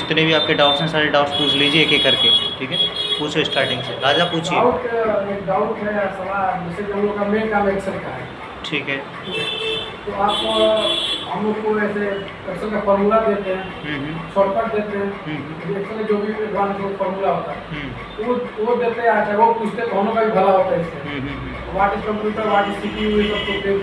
जितने भी आपके डाउट्स हैं सारे डाउट्स पूछ लीजिए एक एक करके, ठीक है। पूछो स्टार्टिंग से, राजा पूछिए। एक डाउट है या सवाल, जैसे कि हम लोग का मेन काम एक्सेल का है, ठीक है। तो आप हम लोग को ऐसे एक्सेल का फॉर्मूला देते हैं, शॉर्टकट देते हैं, एक्सेल में जो भी एडवांस फॉर्मूला होता है वो देते हैं, अच्छा वो पूछते तो हम लोग का भी भला होता है इससे। What is computer, what is CPU, ये सब तो फिर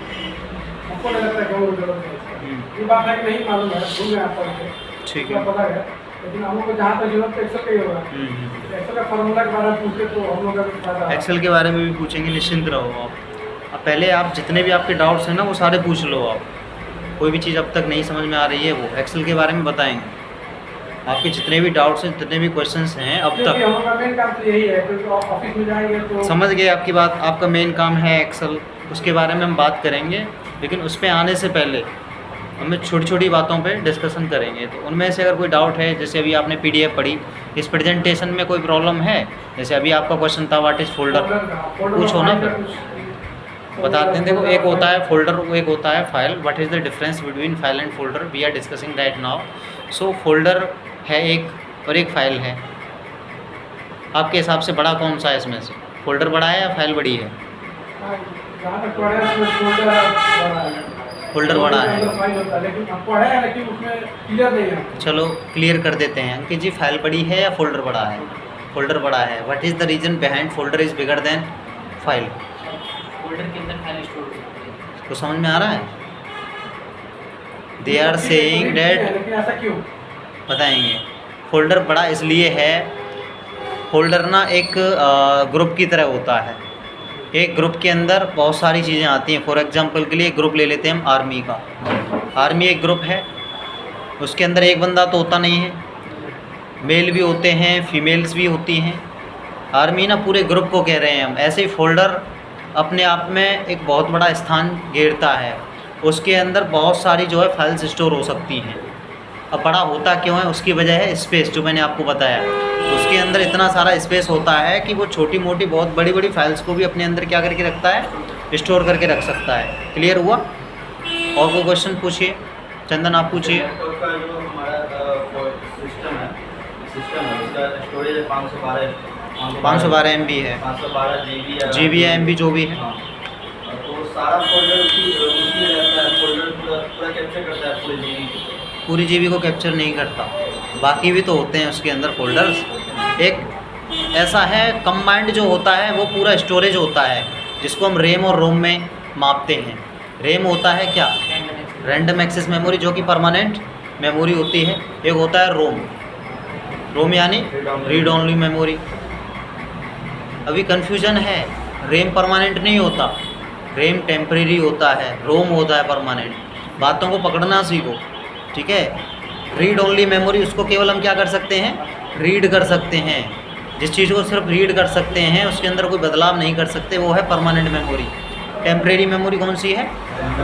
हमको नहीं लगता कि हम लोग जरूरत है इसका। ये बात है कि नहीं मालूम है, भूल गए आप पढ़ के, ठीक है, पता है, लेकिन हम लोग को जहाँ तक जरूरत है एक्सेल का ही होगा। एक्सेल का फॉर्मूला के बारे में पूछते तो हम लोग का भी फायदा है। एक्सेल के बारे में भी पूछेंगे, निश्चिंत रहो आप। अब पहले आप जितने भी आपके डाउट्स हैं ना वो सारे पूछ लो आप। कोई भी चीज़ अब तक नहीं समझ में आ रही है वो एक्सेल के बारे में बताएंगे। आपके जितने भी डाउट्स हैं, जितने भी क्वेश्चंस हैं अब तक, हम लोग का मेन काम तो यही है, क्योंकि ऑफिस में जाएंगे तो समझ गए आपकी बात। आपका मेन काम है एक्सेल, उसके बारे में हम बात करेंगे, लेकिन उस पर आने से पहले हमें छोटी छोटी बातों पे डिस्कशन करेंगे। तो उनमें से अगर कोई डाउट है, जैसे अभी आपने पीडीएफ पढ़ी, इस प्रेजेंटेशन में कोई प्रॉब्लम है, जैसे अभी आपका क्वेश्चन था व्हाट इज़ फोल्डर, पूछो ना फिर बताते हैं। देखो, एक होता है फोल्डर, एक होता है file. What is the difference between file and folder, we are discussing that now. So folder है एक और एक फाइल है। आपके हिसाब से बड़ा कौन सा है इसमें से? फोल्डर बड़ा है या फाइल बड़ी है? फोल्डर बड़ा है। चलो क्लियर कर देते हैं अंकित जी, फाइल बड़ी है या फोल्डर बड़ा है? फोल्डर बड़ा है। What is the reason behind folder is bigger than file? Folder के अंदर फाइल स्टोर हो सकती है। तो समझ में आ रहा है? दे आर सेइंग डैट, ऐसा क्यों बताएंगे। फोल्डर बड़ा इसलिए है, फोल्डर ना एक ग्रुप की तरह होता है। एक ग्रुप के अंदर बहुत सारी चीज़ें आती हैं। फॉर एग्जांपल के लिए एक ग्रुप ले लेते हैं हम आर्मी का। आर्मी एक ग्रुप है, उसके अंदर एक बंदा तो होता नहीं है, मेल भी होते हैं, फीमेल्स भी होती हैं। आर्मी ना पूरे ग्रुप को कह रहे हैं हम। ऐसे ही फोल्डर अपने आप में एक बहुत बड़ा स्थान घेरता है। उसके अंदर बहुत सारी जो है फाइल्स स्टोर हो सकती हैं। अब बड़ा होता क्यों है? उसकी वजह है स्पेस, जो मैंने आपको बताया। उसके अंदर इतना सारा स्पेस होता है कि वो छोटी मोटी बहुत बड़ी बड़ी फाइल्स को भी अपने अंदर क्या करके रखता है, स्टोर करके रख सकता है। क्लियर हुआ? और कोई क्वेश्चन पूछिए। चंदन आप पूछिए। लैपटॉप का जो हमारा सिस्टम है उसका स्टोरेज है 512 MB है, 512 GB या MB जो भी है। हाँ, तो सारा फोल्डर उसमें रहता है। फोल्डर पूरा कैप्चर करता है पूरी जीबी को। पूरी जीबी को कैप्चर नहीं करता, बाकी भी तो होते हैं उसके अंदर फोल्डर्स। एक ऐसा है कंबाइंड जो होता है वो पूरा स्टोरेज होता है, जिसको हम रैम और रोम में मापते हैं। रैम होता है क्या? रैंडम एक्सेस मेमोरी, जो कि परमानेंट मेमोरी होती है। एक होता है रोम, रोम यानी रीड ओनली मेमोरी। अभी कन्फ्यूजन है, रैम परमानेंट नहीं होता, रैम टेम्परेरी होता है, रोम होता है परमानेंट। बातों को पकड़ना सीखो, ठीक है। रीड ओनली मेमोरी, उसको केवल हम क्या कर सकते हैं? रीड कर सकते हैं। जिस चीज़ को सिर्फ रीड कर सकते हैं, उसके अंदर कोई बदलाव नहीं कर सकते, वो है परमानेंट मेमोरी। टेम्परेरी मेमोरी कौन सी है?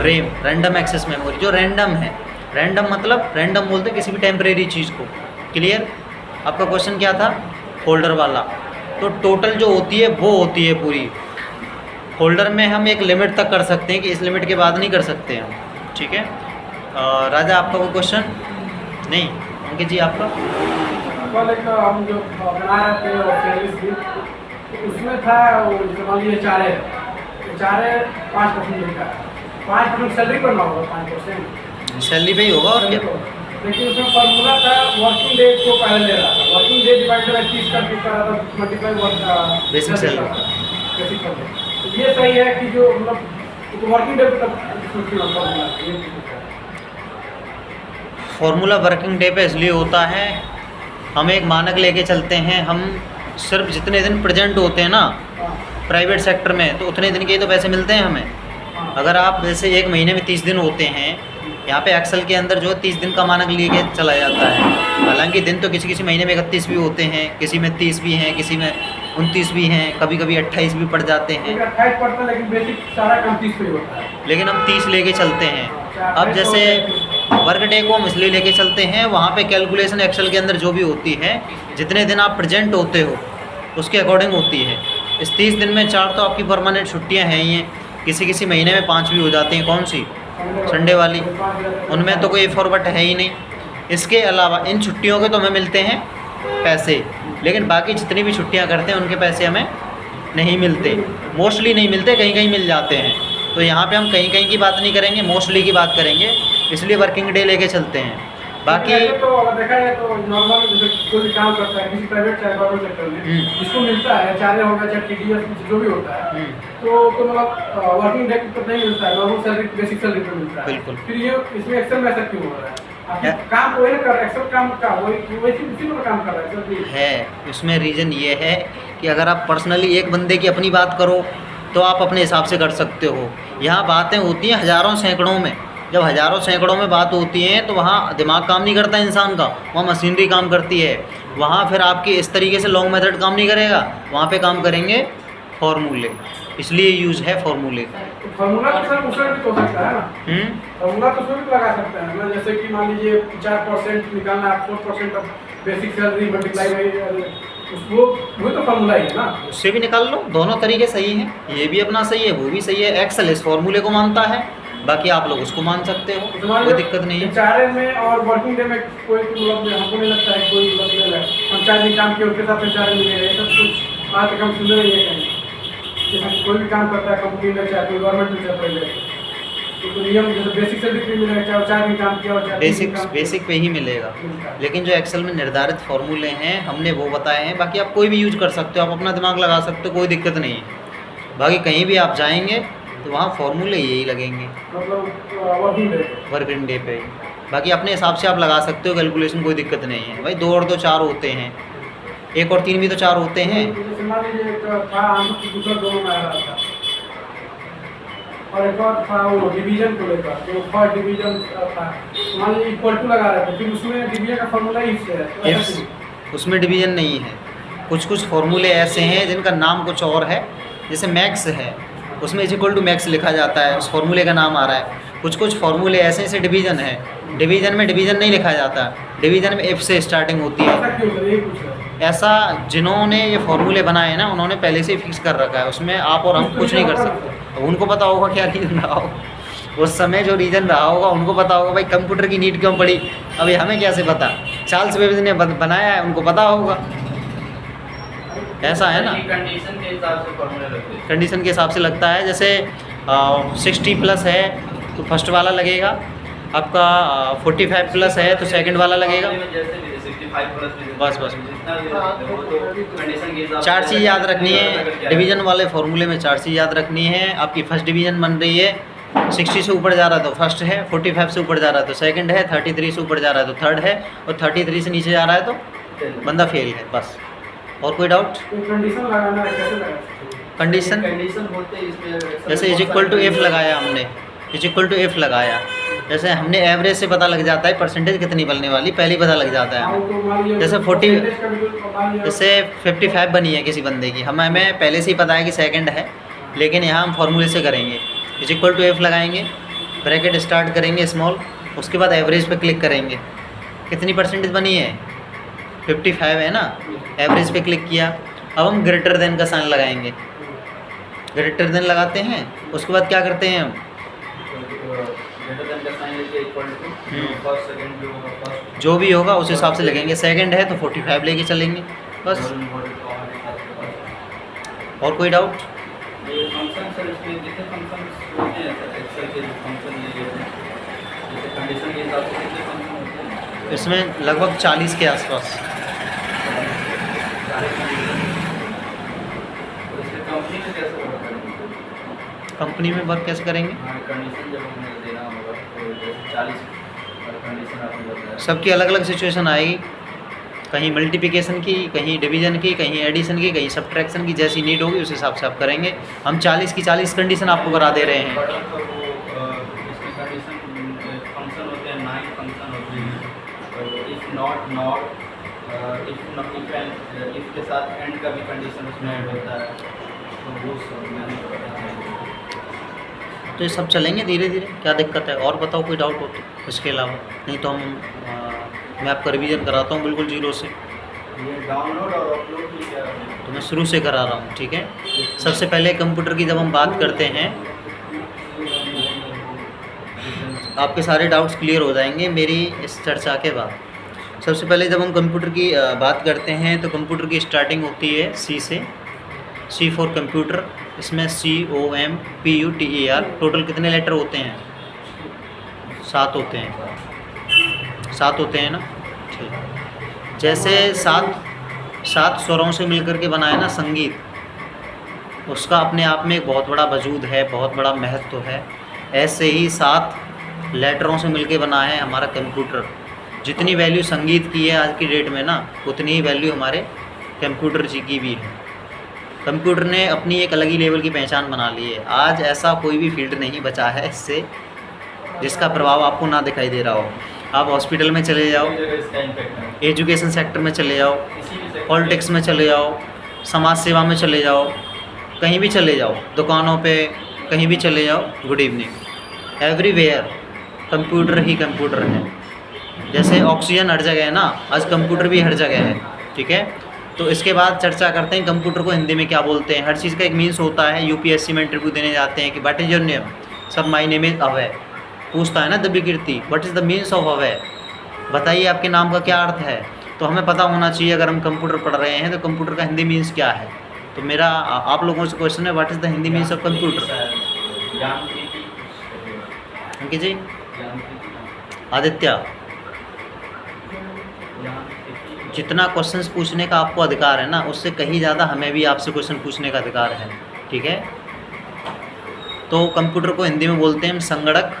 रैम, रैंडम एक्सेस मेमोरी, जो रैंडम है। रैंडम मतलब रैंडम बोलते हैं किसी भी टेम्परेरी चीज़ को। क्लियर? आपका क्वेश्चन क्या था? फोल्डर वाला। तो टोटल जो होती है वो होती है पूरी। फोल्डर में हम एक लिमिट तक कर सकते हैं कि इस लिमिट के बाद नहीं कर सकते हम, ठीक है। राजा आपका कोई क्वेश्चन? नहीं। अंकित जी आपका? कल एक हम जो बना रहे थे प्लेलिस्ट भी, तो उसमें था वो मान लीजिए चारे 5% मिलता है। 5% सैलरी पर ना होगा, 5% सैलरी पे ही होगा और क्या। लेकिन उसमें फॉर्मूला था वर्किंग डे को पहले ले रहा था। वर्किंग डे डिवाइडेड बाय 30 करके कर रहा था, multiply basic salary. Basic salary. तो ये सही है कि जो मतलब वर्किंग डे पर फॉर्मूला वर्किंग डे पे इसलिए होता है, हम एक मानक लेके चलते हैं। हम सिर्फ जितने दिन प्रेजेंट होते हैं ना प्राइवेट सेक्टर में, तो उतने दिन के ही तो पैसे मिलते हैं हमें। अगर आप जैसे एक महीने में 30 दिन होते हैं, यहाँ पे एक्सेल के अंदर जो है 30 दिन का मानक लेके चला जाता है। हालांकि दिन तो किसी किसी महीने में 31 भी होते हैं, किसी में 30 भी हैं, किसी में 29 भी हैं, कभी कभी 28 भी पड़ जाते हैं। 28 पड़ता है, लेकिन बेसिक सारा काम 30 पे ही होता है। लेकिन हम 30 लेके चलते हैं। अब जैसे वर्क डे को हम इसलिए लेके चलते हैं, वहाँ पे कैलकुलेशन एक्सेल के अंदर जो भी होती है, जितने दिन आप प्रेजेंट होते हो उसके अकॉर्डिंग होती है। इस 30 दिन में 4 तो आपकी परमानेंट छुट्टियाँ हैं ही हैं, किसी किसी महीने में 5 भी हो जाती हैं। कौन सी? संडे वाली। उनमें तो कोई फॉरवर्ड है ही नहीं। इसके अलावा इन छुट्टियों के तो हमें मिलते हैं पैसे, लेकिन बाकी जितनी भी छुट्टियां करते हैं उनके पैसे हमें नहीं मिलते, मोस्टली नहीं मिलते, कहीं कहीं मिल जाते हैं। तो यहाँ पे हम कहीं कहीं की बात नहीं करेंगे, मोस्टली की बात करेंगे, इसलिए वर्किंग डे लेके चलते हैं। बाकी तो अगर देखा जाए तो नॉर्मल जैसे कोई भी काम करता है किसी प्राइवेट चाहे गवर्नमेंट सेक्टर में, जिसको मिलता है चाहे होगा चाहे TDS जो भी होता है, तो मतलब वर्किंग डे पर नहीं मिलता है, नॉर्मल सैलरी बेसिक सैलरी पर मिलता है। बिल्कुल। फिर ये इसमें एक्सेल में ऐसा क्यों हो रहा है? काम वही ना कर रहा है, एक्सेल काम का वही उसी में काम कर रहा है। इसमें रीज़न ये है कि अगर आप पर्सनली एक बंदे की अपनी बात करो तो आप अपने हिसाब से कर सकते हो। यहाँ बातें होती हैं हज़ारों सैकड़ों में, जब हज़ारों सैकड़ों में बात होती हैं तो वहाँ दिमाग काम नहीं करता इंसान का, वहाँ मशीनरी काम करती है। वहाँ फिर आपकी इस तरीके से लॉन्ग मेथड काम नहीं करेगा, वहाँ पे काम करेंगे फॉर्मूले, इसलिए यूज़ है फॉर्मूले का। तो फार्मूला तो सर उसमें भी तो हो सकता है ना, फार्मूला तो उसमें भी लगा सकते हैं ना, जैसे कि मान लीजिए 4% निकालना है, 4% of basic salary multiply by वो तो फार्मूला ही है ना, उससे भी निकाल लो। दोनों तरीके सही हैं, ये भी अपना सही है, वो भी सही है। एक्सेल इस फॉर्मूले को मानता है, बाकी आप लोग उसको मान सकते हो, कोई दिक्कत नहीं है। HRM में और वर्किंग डे में कोई मतलब हमको नहीं लगता है कोई मतलब है, हम 4 दिन काम किए उसके साथ HRM मिलेगा, ये सब कुछ आज तक हम सुन रहे हैं कहीं। जैसे कोई भी काम करता है कंपनी में, चाहे कोई गवर्नमेंट में, चाहे प्राइवेट, तो नियम जैसे बेसिक सैलरी पे मिलेगा, चाहे 4 दिन काम किया और 4 दिन बेसिक पे ही मिलेगा। लेकिन जो एक्सेल में निर्धारित फॉर्मूले हैं हमने वो बताए हैं, बाकी आप कोई भी यूज कर सकते हो, आप अपना दिमाग लगा सकते हो, कोई दिक्कत नहीं है। बाकी कहीं भी आप जाएंगे तो वहाँ फॉर्मूले यही लगेंगे मतलब वर्किंग डे पे। बाकी अपने हिसाब से आप लगा सकते हो कैलकुलेशन, कोई दिक्कत नहीं है भाई। 2 और 2 4 होते हैं, 1 और 3 भी तो 4 होते हैं। जैसे मान लीजिए एक था हम दूसरा दोनों में आ रहा था और एक और था वो डिवीजन को लेकर, तो फर्स्ट डिवीजन था, मान लीजिए इक्वल टू लगा रहे थे, फिर उसमें डिवीजन का फॉर्मूला इफ से है, तो ऐसा क्यों? उसमें डिवीजन नहीं है। कुछ फॉर्मूले ऐसे हैं जिनका नाम कुछ और है, जैसे मैक्स है, उसमें इक्वल टू मैक्स लिखा जाता है, उस फॉर्मूले का नाम आ रहा है। कुछ फॉर्मूले ऐसे जैसे डिवीजन है, डिवीजन में डिवीजन नहीं लिखा जाता, डिवीजन में इफ से स्टार्टिंग होती है। ऐसा क्यों सर, ये पूछ रहे हैं। ऐसा जिन्होंने ये फॉर्मूले बनाए हैं ना, उन्होंने पहले से ही फिक्स कर रखा है, उसमें आप और हम कुछ नहीं कर सकते। अब उनको पता होगा क्या रीज़न रहा हो, उस समय जो रीज़न रहा होगा उनको पता होगा भाई कंप्यूटर की नीड क्यों पड़ी। अभी हमें कैसे पता, चार्ल्स बेबेज ने बनाया है, उनको पता होगा। ऐसा है ना, कंडीशन के हिसाब से फॉर्मूला लगते हैं। कंडीशन के हिसाब से लगता है। जैसे 60+ है तो फर्स्ट वाला लगेगा, आपका 45+ है तो सेकंड वाला लगेगा। जैसे भी 65+ भी बस जितना भी वो तो कंडीशन के हिसाब से 4 चीज़ याद रखनी है डिवीज़न वाले फॉर्मूले में, 4 चीज़ याद रखनी है। आपकी फर्स्ट डिवीज़न बन रही है, 60 से ऊपर जा रहा है तो फर्स्ट है, 45 से ऊपर जा रहा है तो सेकंड है, 33 से ऊपर जा रहा है तो थर्ड है, और 33 से नीचे जा रहा है तो बंदा फेल है। बस, और कोई डाउट? तो कंडीशन लगाना है, कैसे लगाना? कंडीशन होते हैं इसमें, जैसे इज इक्वल टू एफ लगाया हमने, इज इक्वल टू एफ लगाया, जैसे हमने एवरेज से पता लग जाता है परसेंटेज कितनी बनने वाली, पहले ही पता लग जाता है हमें। जैसे 55 बनी है किसी बंदे की, हमें पहले से ही पता है कि सेकंड है, लेकिन यहाँ हम फॉर्मूले से करेंगे। इज इक्वल टू एफ लगाएंगे, ब्रैकेट स्टार्ट करेंगे स्मॉल, उसके बाद एवरेज पे क्लिक करेंगे, कितनी परसेंटेज बनी है 55 है ना, एवरेज पे क्लिक किया। अब हम ग्रेटर देन का साइन लगाएंगे, ग्रेटर देन लगाते हैं, उसके बाद क्या करते हैं हम, जो भी होगा उस हिसाब से लगेंगे। सेकंड है तो 45 लेके चलेंगे, बस। और कोई डाउट? इसमें लगभग 40 के आसपास। कंपनी में वर्क कैसे करेंगे? सबकी अलग अलग सिचुएशन आएगी, कहीं मल्टीप्लिकेशन की, कहीं डिवीजन की, कहीं एडिशन की, कहीं सब्ट्रैक्शन की, जैसी नीड होगी उस हिसाब से आप करेंगे। हम 40 की 40 कंडीशन आपको करा दे रहे हैं। इफ के साथ एंड का भी कंडीशन उसमें ऐड होता है, तो वो सब तो ये सब चलेंगे धीरे धीरे, क्या दिक्कत है? और बताओ कोई डाउट हो तो इसके अलावा, नहीं तो मैं आपका रिवीजन कराता हूँ बिल्कुल जीरो से। ये डाउनलोड और अपलोड भी क्या है? तो मैं शुरू से करा रहा हूँ, ठीक है। सबसे पहले कंप्यूटर की जब हम बात करते हैं, आपके सारे डाउट्स क्लियर हो जाएंगे मेरी इस चर्चा के बाद। सबसे पहले जब हम कंप्यूटर की बात करते हैं तो कंप्यूटर की स्टार्टिंग होती है सी से। सी फॉर कंप्यूटर, इसमें COMPUTER। टोटल कितने लेटर होते हैं? 7 होते हैं। 7 होते हैं ना, ठीक। जैसे 7 स्वरों से मिलकर के बना है ना संगीत, उसका अपने आप में एक बहुत बड़ा वजूद है, बहुत बड़ा महत्व है। ऐसे ही 7 लेटरों से मिलकर बना है हमारा कंप्यूटर। जितनी वैल्यू संगीत की है आज की डेट में ना, उतनी ही वैल्यू हमारे कंप्यूटर जी की भी है। कंप्यूटर ने अपनी एक अलग ही लेवल की पहचान बना ली है। आज ऐसा कोई भी फील्ड नहीं बचा है इससे जिसका प्रभाव आपको ना दिखाई दे रहा हो। आप हॉस्पिटल में चले जाओ, इसका इम्पैक्ट है एजुकेशन सेक्टर में चले जाओ, किसी भी sector पॉलिटिक्स में चले जाओ, समाज सेवा में चले जाओ, कहीं भी चले जाओ, दुकानों पे कहीं भी चले जाओ, गुड इवनिंग, एवरीवेयर कंप्यूटर ही कंप्यूटर है। जैसे ऑक्सीजन हर जगह है ना, आज कंप्यूटर भी हर जगह है, ठीक है। तो इसके बाद चर्चा करते हैं कंप्यूटर को हिंदी में क्या बोलते हैं। हर चीज़ का एक मीन्स होता है। UPSC में इंटरव्यू देने जाते हैं कि व्हाट इज़ योर नेम, सब माय नेम इज़ अभय, पूछता है ना Divya Kirti what is the means of Abhay, बताइए आपके नाम का क्या अर्थ है। तो हमें पता होना चाहिए अगर हम कंप्यूटर पढ़ रहे हैं तो कंप्यूटर का हिंदी मीन्स क्या है। तो मेरा आप लोगों से क्वेश्चन है, what is the Hindi means of computer. Ankit ji, Aditya, जितना क्वेश्चंस पूछने का आपको अधिकार है ना, उससे कहीं ज़्यादा हमें भी आपसे क्वेश्चन पूछने का अधिकार है, ठीक है। तो कंप्यूटर को हिंदी में बोलते हैं हम संगणक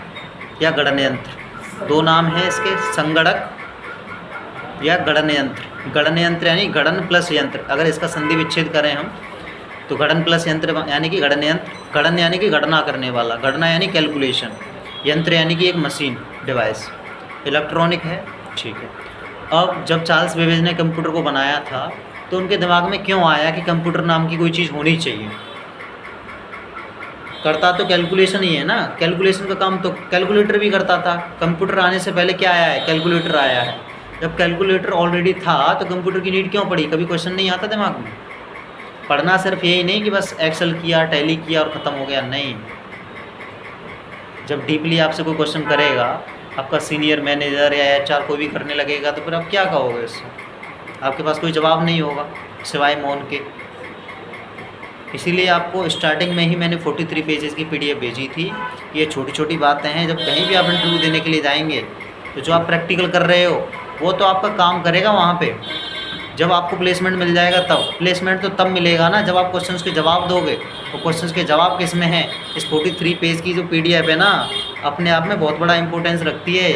या गणनयंत्र। 2 नाम हैं इसके, संगणक या गणनयंत्र। गणनयंत्र यानी गणन प्लस यंत्र। अगर इसका संधि विच्छेद करें हम तो गणन प्लस यंत्र यानी कि गणनयंत्र। गणन यानी कि गणना करने वाला, गणना यानी कैलकुलेशन, यंत्र यानी कि एक मशीन, डिवाइस, इलेक्ट्रॉनिक है, ठीक है। अब जब चार्ल्स बेबेज ने कंप्यूटर को बनाया था तो उनके दिमाग में क्यों आया कि कंप्यूटर नाम की कोई चीज़ होनी चाहिए। करता तो कैलकुलेशन ही है ना, कैलकुलेशन का काम तो कैलकुलेटर भी करता था। कंप्यूटर आने से पहले क्या आया है, कैलकुलेटर आया है। जब कैलकुलेटर ऑलरेडी था तो कंप्यूटर की नीड क्यों पड़ी, कभी क्वेश्चन नहीं आता दिमाग में। पढ़ना सिर्फ यही नहीं कि बस एक्सेल किया, टैली किया और ख़त्म हो गया, नहीं। जब डीपली आपसे कोई क्वेश्चन करेगा, आपका सीनियर मैनेजर या HR कोई भी करने लगेगा, तो फिर आप क्या कहोगे इससे। आपके पास कोई जवाब नहीं होगा सिवाय मौन के। इसीलिए आपको स्टार्टिंग में ही मैंने 43 पेजेस की PDF भेजी थी। ये छोटी छोटी बातें हैं, जब कहीं भी आप इंटरव्यू देने के लिए जाएंगे तो जो आप प्रैक्टिकल कर रहे हो वो तो आपका काम करेगा वहाँ पे। जब आपको प्लेसमेंट मिल जाएगा तब, प्लेसमेंट तो तब मिलेगा ना जब आप क्वेश्चंस के जवाब दोगे। तो क्वेश्चंस के जवाब किस में हैं, इस 43 पेज की जो PDF है ना, अपने आप में बहुत बड़ा इंपॉर्टेंस रखती है।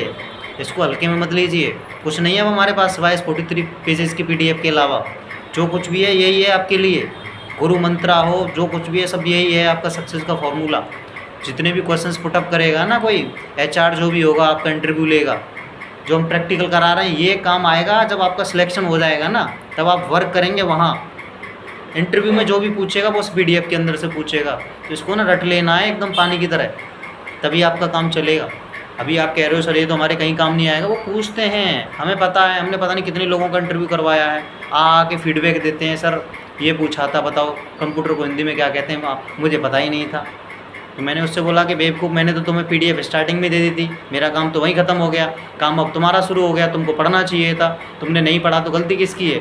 इसको हल्के में मत लीजिए। कुछ नहीं है अब हमारे पास सिवाय इस 43 पेजेस की PDF के अलावा। जो कुछ भी है यही है आपके लिए, गुरु मंत्रा हो, जो कुछ भी है सब यही है आपका सक्सेस का फॉर्मूला। जितने भी क्वेश्चंस पुटअप करेगा ना कोई HR जो भी होगा, आपका इंटरव्यू लेगा, जो हम प्रैक्टिकल करा रहे हैं, ये काम आएगा जब आपका सिलेक्शन हो जाएगा ना, तब आप वर्क करेंगे वहाँ। इंटरव्यू में जो भी पूछेगा वो उस PDF के अंदर से पूछेगा। तो इसको ना रट लेना है एकदम पानी की तरह, तभी आपका काम चलेगा। अभी आप कह रहे हो सर ये तो हमारे कहीं काम नहीं आएगा, वो पूछते हैं, हमें पता है, हमने पता नहीं कितने लोगों का इंटरव्यू करवाया है। आके फीडबैक देते हैं, सर ये पूछा था, बताओ कंप्यूटर को हिंदी में क्या कहते हैं। मुझे पता ही नहीं था। तो मैंने उससे बोला कि बेवकूफ़, मैंने तो तुम्हें PDF स्टार्टिंग में दे दी थी, मेरा काम तो वहीं ख़त्म हो गया, काम अब तुम्हारा शुरू हो गया, तुमको पढ़ना चाहिए था, तुमने नहीं पढ़ा तो गलती किसकी है।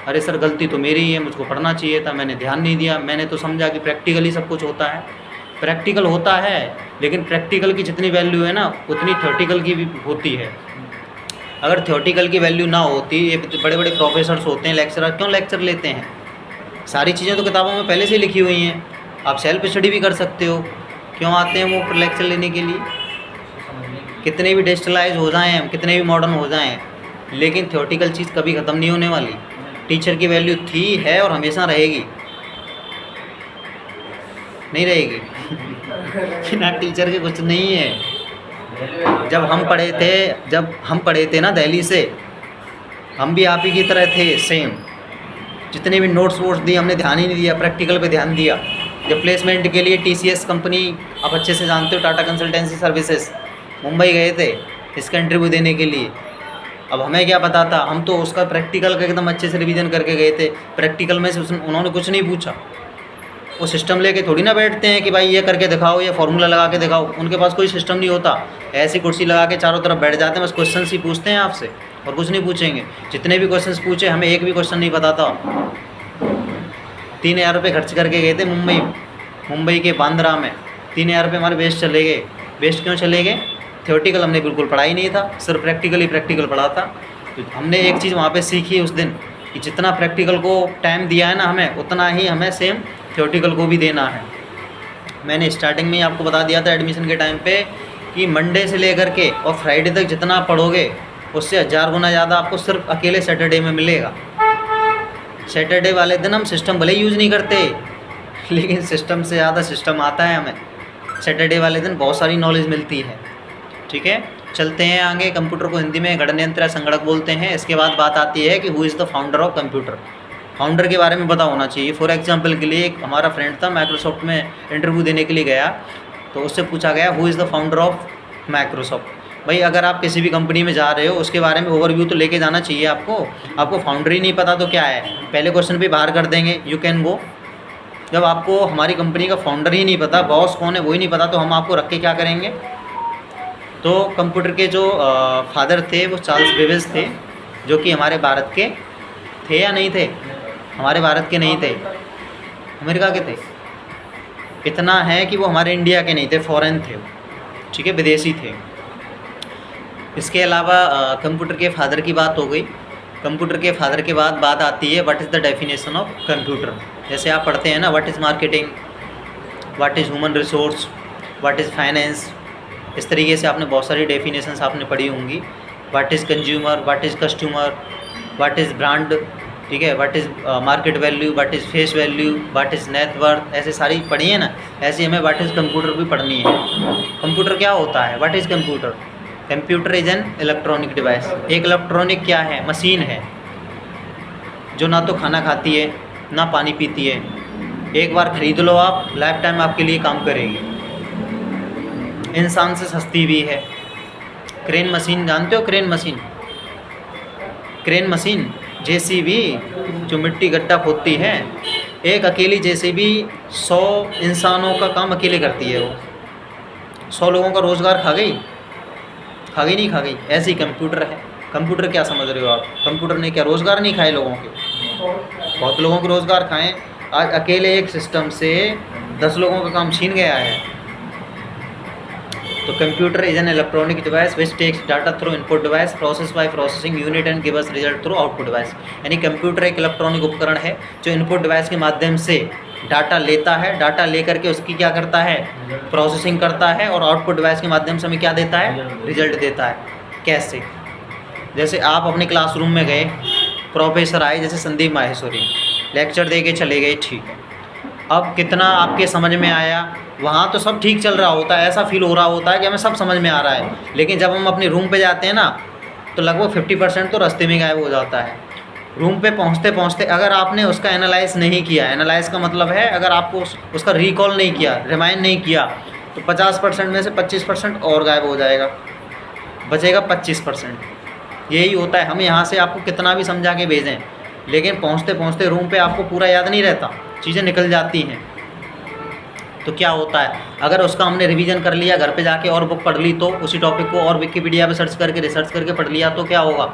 अरे सर गलती तो मेरी ही है, मुझको पढ़ना चाहिए था, मैंने ध्यान नहीं दिया। मैंने तो समझा कि प्रैक्टिकली सब कुछ होता है। प्रैक्टिकल होता है, लेकिन प्रैक्टिकल की जितनी वैल्यू है ना उतनी थ्योरेटिकल की भी होती है। अगर थ्योरेटिकल की वैल्यू ना होती, ये बड़े बड़े प्रोफेसर्स होते हैं, लेक्चरर क्यों लेक्चर लेते हैं। सारी चीज़ें तो किताबों में पहले से ही लिखी हुई हैं, आप सेल्फ स्टडी भी कर सकते हो। क्यों आते हैं वो लेक्चर लेने के लिए। कितने भी डिजिटलाइज हो जाएं हम, कितने भी मॉडर्न हो जाएं, लेकिन थ्योरेटिकल चीज़ कभी ख़त्म नहीं होने वाली। टीचर की वैल्यू थी, है और हमेशा रहेगी। नहीं रहेगी बिना टीचर के कुछ नहीं है। जब हम पढ़े थे ना दिल्ली से, हम भी आप ही की तरह थे सेम। जितने भी नोट्स वोट्स दिए हमने ध्यान ही नहीं दिया, प्रैक्टिकल पे ध्यान दिया। जब प्लेसमेंट के लिए TCS कंपनी आप अच्छे से जानते हो, टाटा कंसल्टेंसी सर्विसेज, मुंबई गए थे इसका इंटरव्यू देने के लिए। अब हमें क्या पता था, हम तो उसका प्रैक्टिकल का एकदम अच्छे से रिवीजन करके गए थे। प्रैक्टिकल में से उन्होंने कुछ नहीं पूछा, वो सिस्टम लेके थोड़ी ना बैठते हैं कि भाई ये करके दिखाओ, ये फार्मूला लगा के दिखाओ। उनके पास कोई सिस्टम नहीं होता। ऐसी कुर्सी लगा के चारों तरफ बैठ जाते हैं, बस क्वेश्चन ही पूछते हैं आपसे और कुछ नहीं पूछेंगे। जितने भी क्वेश्चंस पूछे, हमें एक भी क्वेश्चन नहीं पता था। 3000 रुपये खर्च करके गए थे मुंबई के बांद्रा में। 3000 रुपये हमारे वेस्ट चले गए। वेस्ट क्यों चले गए? थ्योरेटिकल हमने बिल्कुल पढ़ा ही नहीं था, सिर्फ प्रैक्टिकल पढ़ा था। तो हमने एक चीज़ वहाँ पे सीखी उस दिन कि जितना प्रैक्टिकल को टाइम दिया है ना हमें, उतना ही हमें सेम थ्योरेटिकल को भी देना है। मैंने स्टार्टिंग में ही आपको बता दिया था एडमिशन के टाइम पे कि मंडे से लेकर के और फ्राइडे तक जितना पढ़ोगे उससे 1000 गुना ज़्यादा आपको सिर्फ अकेले सैटरडे में मिलेगा। सैटरडे वाले दिन हम सिस्टम भले यूज़ नहीं करते, लेकिन सिस्टम से ज़्यादा सिस्टम आता है हमें। सैटरडे वाले दिन बहुत सारी नॉलेज मिलती है। ठीक है, चलते हैं आगे। कंप्यूटर को हिंदी में गणतंत्र संगणक बोलते हैं। इसके बाद बात आती है कि who is the founder of computer. Founder के बारे में पता होना चाहिए। फॉर एग्जांपल के लिए एक हमारा फ्रेंड था, माइक्रोसॉफ्ट में इंटरव्यू देने के लिए गया, तो उससे पूछा गया who is the founder of Microsoft. भाई अगर आप किसी भी कंपनी में जा रहे हो, उसके बारे में ओवरव्यू तो लेके जाना चाहिए आपको फाउंडर ही नहीं पता तो क्या है, पहले क्वेश्चन पे बाहर कर देंगे यू कैन गो। जब आपको हमारी कंपनी का फाउंडर ही नहीं पता, बॉस कौन है वही नहीं पता, तो हम आपको रख के क्या करेंगे। तो कंप्यूटर के जो फादर थे वो चार्ल्स बेबेज थे, जो कि हमारे भारत के थे या नहीं थे? हमारे भारत के नहीं थे, अमेरिका के थे। इतना है कि वो हमारे इंडिया के नहीं थे, फॉरेन थे, ठीक है, विदेशी थे। इसके अलावा कंप्यूटर के फादर की बात हो गई। कंप्यूटर के फादर के बाद बात आती है what is the definition of computer. जैसे आप पढ़ते हैं ना, what is marketing, what is human resource, what is finance, इस तरीके से आपने बहुत सारी डेफिनेशंस आपने पढ़ी होंगी। What is consumer, what is customer, what is brand, ठीक है, what is market value, what is face value, what is net worth, ऐसे सारी पढ़ी है ना। ऐसे हमें व्हाट इज़ कंप्यूटर भी पढ़नी है। कंप्यूटर क्या होता है? What is computer? Computer is an electronic device. एक इलेक्ट्रॉनिक क्या है? मशीन है, जो ना तो खाना खाती है ना पानी पीती है। एक बार ख़रीद लो आप, लाइफ टाइम आपके लिए काम करेगी। इंसान से सस्ती भी है। क्रेन मशीन जानते हो? क्रेन मशीन जेसीबी जो मिट्टी गड्ढा खोदती है, एक अकेली जेसीबी 100 इंसानों का काम अकेले करती है। वो 100 लोगों का रोज़गार खा गई नहीं खा गई। ऐसे ही कंप्यूटर है। कंप्यूटर क्या समझ रहे हो आप? कंप्यूटर ने क्या रोज़गार नहीं खाए लोगों के? बहुत लोगों के रोज़गार खाएँ। आज अकेले एक सिस्टम से 10 लोगों का काम छीन गया है। तो computer is an electronic device which takes data through input device, process by processing unit and give us result through output device. यानी कंप्यूटर एक इलेक्ट्रॉनिक उपकरण है जो इनपुट डिवाइस के माध्यम से डाटा लेता है। डाटा लेकर के उसकी क्या करता है? प्रोसेसिंग करता है, और आउटपुट डिवाइस के माध्यम से हमें क्या देता है? रिजल्ट देता है। कैसे? जैसे आप अपने क्लासरूम में गए, प्रोफेसर आए, जैसे संदीप माहेश्वरी, लेक्चर दे के चले गए, ठीक है। अब कितना आपके समझ में आया? वहाँ तो सब ठीक चल रहा होता है, ऐसा फील हो रहा होता है कि हमें सब समझ में आ रहा है। लेकिन जब हम अपने रूम पे जाते हैं ना, तो लगभग 50% तो रास्ते में गायब हो जाता है। रूम पे पहुँचते पहुँचते अगर आपने उसका एनालाइज नहीं किया, एनालाइज का मतलब है अगर आपको उसका रिकॉल नहीं किया, रिमाइंड नहीं किया, तो 50% में से 25% और गायब हो जाएगा, बचेगा 25%। यही होता है। हम यहाँ से आपको कितना भी समझा के भेजें, लेकिन पहुँचते पहुँचते रूम पे आपको पूरा याद नहीं रहता, चीज़ें निकल जाती हैं। तो क्या होता है, अगर उसका हमने रिवीजन कर लिया, घर पे जाके और बुक पढ़ ली, तो उसी टॉपिक को और विकिपीडिया पे सर्च करके रिसर्च करके पढ़ लिया, तो क्या होगा?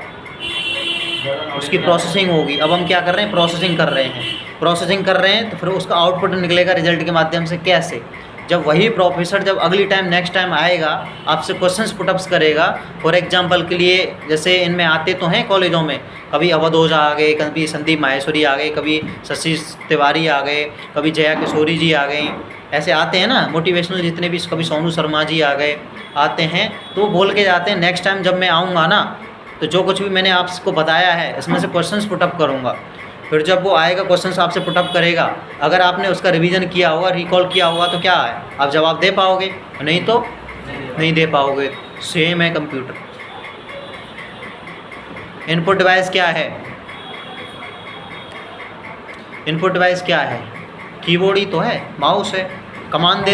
उसकी प्रोसेसिंग होगी। अब हम क्या कर रहे हैं? प्रोसेसिंग कर रहे हैं, तो फिर उसका आउटपुट निकलेगा रिजल्ट के माध्यम से। कैसे? जब वही प्रोफेसर जब अगली टाइम नेक्स्ट टाइम आएगा, आपसे क्वेश्चंस पुटअप्स करेगा। फॉर एग्जांपल के लिए, जैसे इनमें आते तो हैं कॉलेजों में, कभी अवधोज आ गए, कभी संदीप माहेश्वरी आ गए, कभी शशि तिवारी आ गए, कभी जया किशोरी जी आ गए, ऐसे आते हैं ना मोटिवेशनल जितने भी, कभी सोनू शर्मा जी आ गए, आते हैं, तो वो बोल के जाते हैं नेक्स्ट टाइम जब मैं आऊँगा ना, तो जो कुछ भी मैंने आपको बताया है इसमें से क्वेश्चंस पुटअप करूँगा। फिर जब वो आएगा, क्वेश्चंस आपसे पुटअप करेगा, अगर आपने उसका रिवीजन किया होगा, रिकॉल किया होगा, तो क्या है, आप जवाब दे पाओगे, नहीं तो नहीं दे पाओगे। सेम है कंप्यूटर। इनपुट डिवाइस क्या है? इनपुट डिवाइस क्या है? कीबोर्ड ही तो है, माउस है। कमांड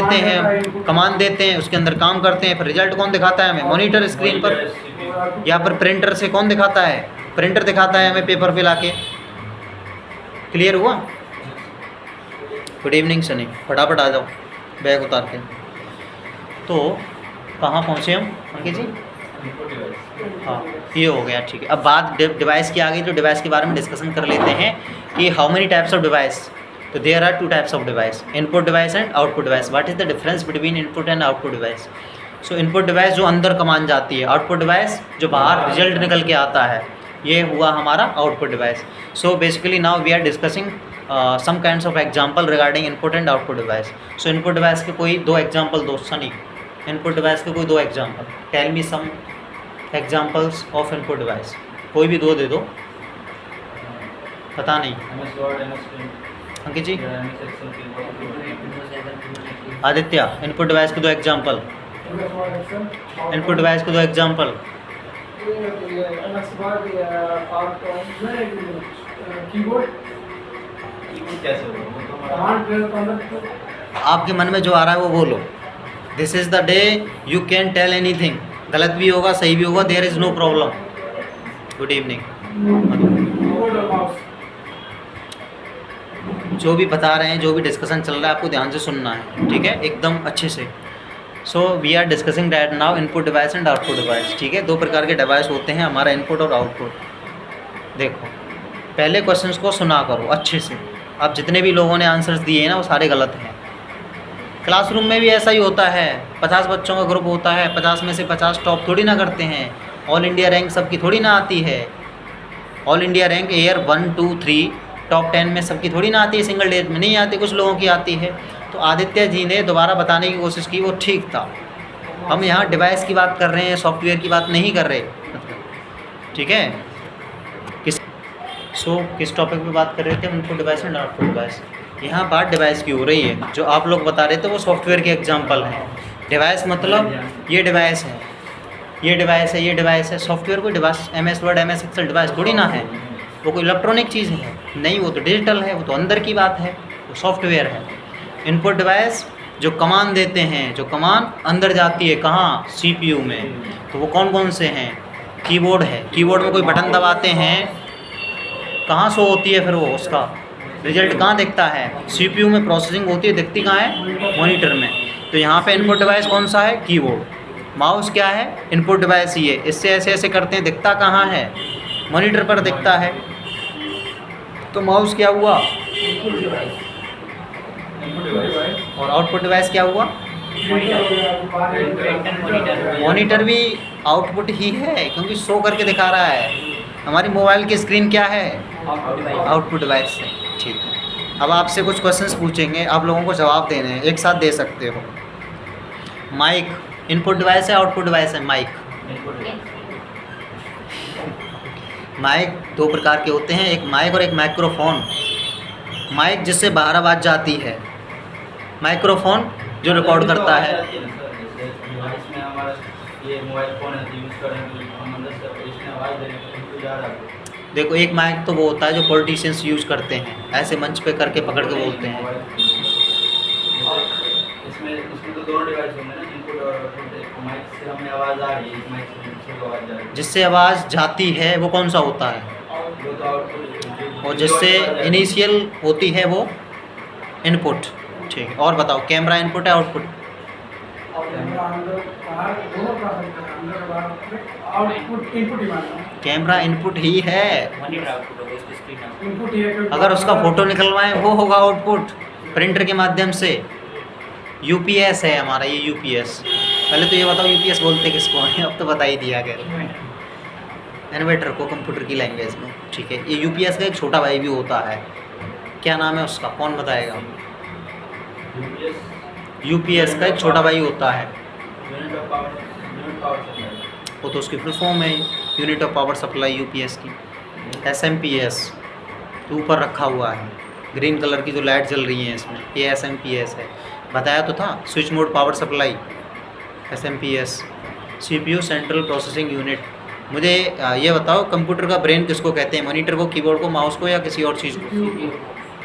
देते हैं, उसके अंदर काम करते हैं, फिर रिजल्ट कौन दिखाता है हमें? मॉनिटर स्क्रीन पर, या फिर प्रिंटर से कौन दिखाता है? प्रिंटर दिखाता है हमें पेपर पे लाके। क्लियर हुआ? गुड इवनिंग सनी, फटाफट आ जाओ बैग उतार के। तो कहाँ पहुँचे हम अंकित जी? हाँ, ये हो गया, ठीक है। अब बात डिवाइस की आ गई, तो डिवाइस के बारे में डिस्कशन कर लेते हैं कि how many types of device. तो there are 2 types of device, input device and output device. What is the difference between input and output device? So input device जो अंदर कमांड जाती है, आउटपुट डिवाइस जो बाहर रिजल्ट निकल के आता है, ये हुआ हमारा output device. So basically now we are discussing some kinds of example regarding input and output device. So input device के कोई 2 एग्जांपल दो सनी, इनपुट डिवाइस के कोई 2 example, tell me some examples of input device. कोई भी 2 दे दो, पता नहीं। अंकित जी? आदित्य, इनपुट डिवाइस के 2 एग्जांपल, इनपुट डिवाइस के 2 एग्जांपल। कीबोर्ड कैसे होगा? कमांड प्रेस करना, आपके मन में जो आ रहा है वो बोलो। This is the day you can tell anything, गलत भी होगा सही भी होगा, there is no problem. Good evening. Keyboard और माउस। जो भी बता रहे हैं, जो भी डिस्कशन चल रहा है, आपको ध्यान से सुनना है, ठीक है, एकदम अच्छे से। So we are discussing that now input device and output device, ठीक है। 2 प्रकार के डिवाइस होते हैं, हमारा इनपुट और आउटपुट। देखो, पहले क्वेश्चंस को सुना करो अच्छे से। अब जितने भी लोगों ने आंसर्स दिए हैं ना, वो सारे गलत हैं। क्लासरूम में भी ऐसा ही होता है, 50 बच्चों का ग्रुप होता है, 50 में से 50 टॉप थोड़ी ना करते हैं। ऑल इंडिया रैंक सबकी थोड़ी ना आती है। All India rank year 1, 2, 3 top 10 में सबकी थोड़ी ना आती है, सिंगल डे में नहीं आती, कुछ लोगों की आती है। तो आदित्य जी ने दोबारा बताने की कोशिश की, वो ठीक था। हम यहाँ डिवाइस की बात कर रहे हैं, सॉफ्टवेयर की बात नहीं कर रहे, ठीक है। किस टॉपिक पे बात कर रहे थे? Input device and output device. यहाँ बात डिवाइस की हो रही है। जो आप लोग बता रहे थे वो सॉफ्टवेयर के एग्जांपल हैं। डिवाइस मतलब ये डिवाइस है, ये डिवाइस है, ये डिवाइस है। सॉफ्टवेयर कोई device MS Word MS Excel device थोड़ी ना है, वो कोई इलेक्ट्रॉनिक चीज़ है नहीं, वो तो डिजिटल है, वो तो अंदर की बात है, वो सॉफ्टवेयर है। इनपुट डिवाइस जो कमांड देते हैं, जो कमांड अंदर जाती है कहाँ? CPU में। तो वो कौन कौन से हैं? कीबोर्ड है, कीबोर्ड में कोई बटन दबाते हैं, कहाँ शो होती है फिर वो उसका रिजल्ट कहाँ दिखता है? CPU में प्रोसेसिंग होती है, दिखती कहाँ है? मॉनिटर में। तो यहाँ पे इनपुट डिवाइस कौन सा है? कीबोर्ड। माउस क्या है? इनपुट डिवाइस ही है। इससे ऐसे ऐसे करते हैं, दिखता कहाँ है? मॉनिटर पर दिखता है। तो माउस क्या हुआ? और आउटपुट डिवाइस क्या हुआ? मॉनिटर भी आउटपुट ही है, क्योंकि शो करके दिखा रहा है। हमारी मोबाइल की स्क्रीन क्या है? आउटपुट डिवाइस है, ठीक है। अब आपसे कुछ क्वेश्चंस पूछेंगे, आप लोगों को जवाब देने हैं, एक साथ दे सकते हो। माइक इनपुट डिवाइस है, आउटपुट डिवाइस है? माइक माइक 2 प्रकार के होते हैं, एक माइक और एक माइक्रोफोन। माइक जिससे बाहर आवाज़ जाती है, माइक्रोफोन जो रिकॉर्ड करता है। इसमें हमारा ये मोबाइल फोन है, यूज़ करें तो हम अंदर से इसमें आवाज़ देने को जा रहा है। देखो, एक माइक तो वो होता है जो पॉलिटिशियंस यूज करते हैं, ऐसे मंच पे करके पकड़ के बोलते हैं। इसमें तो 2 डिवाइस होंगे ना, इनपुट और आउटपुट। माइक से हमें आवाज़ आ रही है, इस माइक से आवाज़ जा रही है। जिससे आवाज़ जाती है वो कौन सा होता है? वो तो आउटपुट। और जिससे इनिशियल होती है वो इनपुट, ठीक है। और बताओ, कैमरा इनपुट है आउटपुट? आउटपुट इनपुट ही मानना, कैमरा इनपुट ही है। मॉनिटर आउटपुट होगा, इसकी स्क्रीन आउटपुट। इनपुट ही है, क्योंकि अगर उसका फ़ोटो निकलवाएं वो होगा आउटपुट, प्रिंटर के माध्यम से। UPS है हमारा, ये UPS। पहले तो ये बताओ UPS बोलते किसको हैं? अब तो बता ही दिया गया, इन्वर्टर को कंप्यूटर की लैंग्वेज में, ठीक है। ये UPS का एक छोटा भाई भी होता है, क्या नाम है उसका, कौन बताएगा? UPS का एक छोटा भाई होता है, यूनिट ऑफ पावर सप्लाई। वो तो उसकी फुल फॉर्म है, unit of power supply UPS की। SMPS तो ऊपर रखा हुआ है, ग्रीन कलर की जो लाइट जल रही है इसमें, ये SMPS है। बताया तो था, switch mode power supply, SMPS। CPU central processing unit. मुझे ये बताओ, कंप्यूटर का ब्रेन किसको कहते हैं? मॉनिटर को, कीबोर्ड को, माउस को, या किसी और चीज़ को?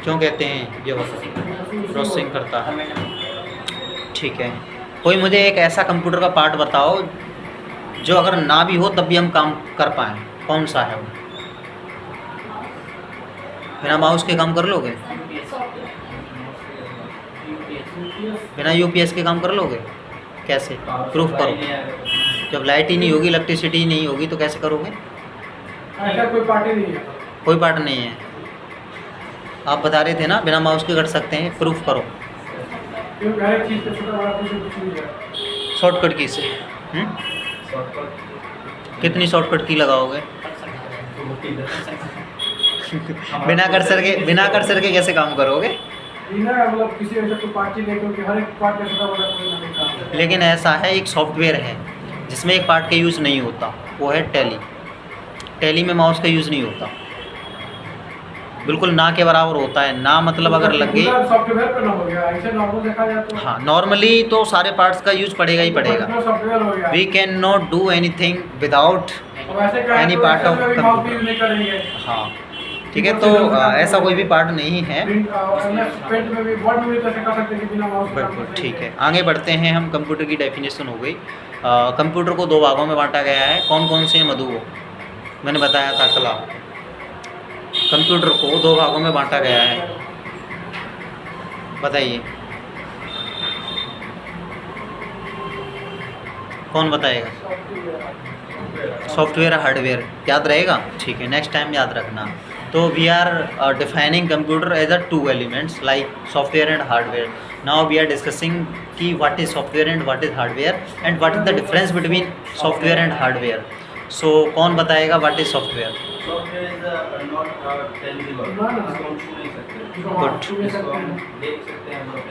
क्यों कहते हैं ये बताओ? प्रोसेसिंग करता है, ठीक है। कोई मुझे एक ऐसा कंप्यूटर का पार्ट बताओ जो अगर ना भी हो तब भी हम काम कर पाएँ, कौन सा है वो? बिना माउस के काम कर लोगे? बिना यूपीएस के काम कर लोगे? कैसे प्रूफ करो? जब लाइट ही नहीं होगी, इलेक्ट्रिसिटी ही नहीं होगी तो कैसे करोगे? ऐसा कोई पार्टी नहीं है। कोई पार्ट नहीं है। आप बता रहे थे ना बिना माउस के कर सकते हैं, प्रूफ करो। क्योंकि हर एक चीज़ का छोटा बड़ा कुछ नहीं है। शॉर्टकट की से कितनी शॉर्टकट की लगाओगे? बिना कर्सर के कैसे काम करोगे? बिना मतलब किसी ऐसा कोई पार्टी नहीं, क्योंकि हर एक पार्ट का छोटा बड़ा कोई ना कोई काम है। लेकिन ऐसा है, एक सॉफ्टवेयर है जिसमें एक पार्ट का यूज़ नहीं होता, वो है टैली। टैली में माउस का यूज़ नहीं होता, बिल्कुल ना के बराबर होता है। ना मतलब अगर लगे सॉफ्टवेयर पे ना हो गया, ऐसे नॉर्मल देखा जाए तो हाँ, नॉर्मली तो सारे पार्ट्स का यूज़ पड़ेगा ही पड़ेगा। सॉफ्टवेयर हो गया। We can not do anything without वैसे क्या any है, part of भी माउस यूज नहीं करेंगे। हाँ, ठीक है। तो ऐसा कोई भी पार्ट नहीं है। पेंट में भी वर्ड में भी कैसे कर सकते हैं कि बिना माउस के काम बिल्कुल करेंगे। ठीक है। आगे बढ़ते हैं हम। कंप्यूटर की डेफिनेशन हो गई। कंप्यूटर को दो भागों में बांटा गया है। कौन कौन से मधु वो मैंने बताया था कल। कंप्यूटर को दो भागों में बांटा गया है, बताइए कौन बताएगा? सॉफ्टवेयर हार्डवेयर याद रहेगा? ठीक है, नेक्स्ट टाइम याद रखना। तो we are defining computer as a two elements like software and hardware. Now we are discussing कि what is software and what is hardware and what is the difference between software and hardware. So कौन बताएगा what is software? Software is not tangible, इसको हम छू नहीं सकते, good, इसको हम देख सकते हैं अपने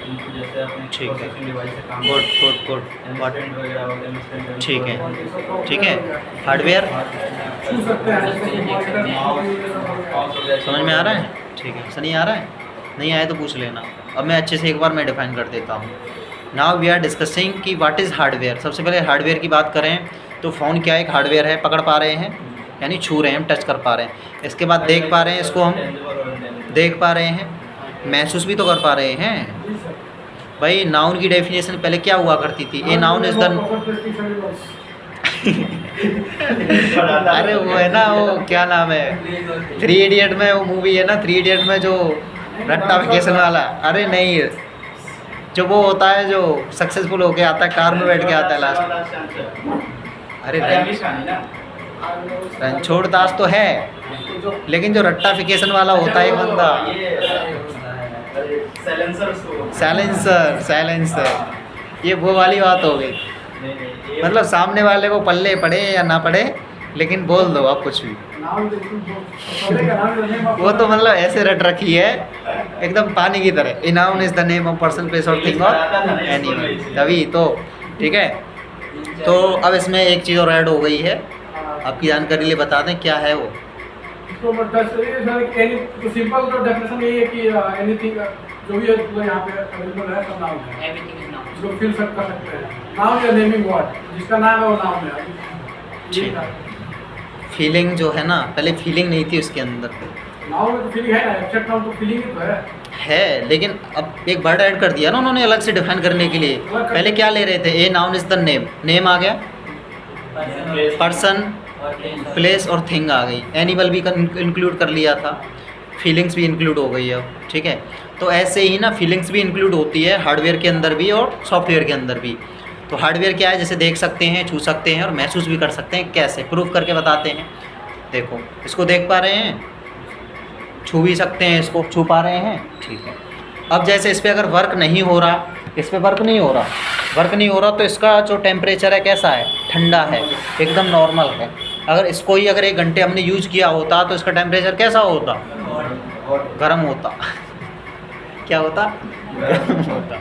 इनपुट जैसे अपने ठीक है। प्रोसेसिंग डिवाइस से काम गुड गुड गुड। व्हाट वगैरह वगैरह ठीक है, ठीक है। हार्डवेयर छू सकते हैं जैसे कि मॉनिटर समझ में आ रहा है? ठीक है। नहीं आ रहा है? नहीं आया तो पूछ लेना। अब मैं अच्छे से एक बार मैं डिफाइन कर देता हूँ। नाउ वी आर डिस्कसिंग कि व्हाट इज़ हार्डवेयर। सबसे पहले हार्डवेयर की बात करें तो फ़ोन क्या एक हार्डवेयर है? पकड़ पा रहे हैं, यानी छू रहे हैं, हम टच कर पा रहे हैं। इसके बाद देख पा रहे हैं, इसको हम देख पा रहे हैं, महसूस भी तो कर पा रहे हैं। भाई नाउन की डेफिनेशन पहले क्या हुआ करती थी? ए नाउन इज द अरे वो है ना, वो क्या नाम है, 3 इडियट में वो मूवी है ना, 3 इडियट में जो रट्टा वेकेशन वाला। अरे नहीं, जो वो होता है जो सक्सेसफुल होके आता है, कार में बैठ के आता है लास्ट। अरे रणछोड़ दास तो है, लेकिन जो रट्टाफिकेशन वाला होता है बंदा, साइलेंसर, ये वो वाली बात हो गई। मतलब सामने वाले को पल्ले पड़े या ना पड़े, लेकिन बोल दो आप कुछ भी। वो तो मतलब ऐसे रट रखी है एकदम पानी की तरह। ए noun is the name of person, place और थिंग और एनिमल। तभी तो ठीक है। तो अब इसमें एक चीज़ और ऐड हो गई है, आपकी जानकारी लिए बता दें क्या है वो। तो सिंपल तो डेफिनेशन यही है कि एनीथिंग जो भी है यहाँ पे अवेलेबल है सब नाउन है। Everything is now. इसको फिल कर सकते हैं। नाउन या नेमिंग वर्ड, जिसका नाम है वो नाउन है। ठीक। फीलिंग जो है ना, पहले फीलिंग नहीं थी उसके अंदर। नाउन में तो फीलिंग है ना, एब्स्ट्रैक्ट नाउन तो फीलिंग ही तो है। लेकिन अब एक वर्ड ऐड कर दिया ना उन्होंने अलग से डिफाइन करने के लिए। पहले क्या ले रहे थे? A noun is the name, name आ गया, पर्सन, प्लेस और थिंग आ गई, एनिमल भी इंक्लूड कर लिया था, फीलिंग्स भी इंक्लूड हो गई है। ठीक है, तो ऐसे ही ना फीलिंग्स भी इंक्लूड होती है हार्डवेयर के अंदर भी और सॉफ्टवेयर के अंदर भी। तो हार्डवेयर क्या है? जैसे देख सकते हैं, छू सकते हैं और महसूस भी कर सकते हैं। कैसे? प्रूफ करके बताते हैं। देखो, इसको देख पा रहे हैं, छू भी सकते हैं, इसको छू पा रहे हैं। ठीक है। अब जैसे इस पर अगर वर्क नहीं हो रहा, इस पर वर्क नहीं हो रहा तो इसका जो टेम्परेचर है कैसा है? ठंडा है, एकदम नॉर्मल है। अगर इसको ही अगर 1 घंटे हमने यूज किया होता तो इसका टेम्परेचर कैसा होता? गर्म होता। क्या होता? गर्म होता।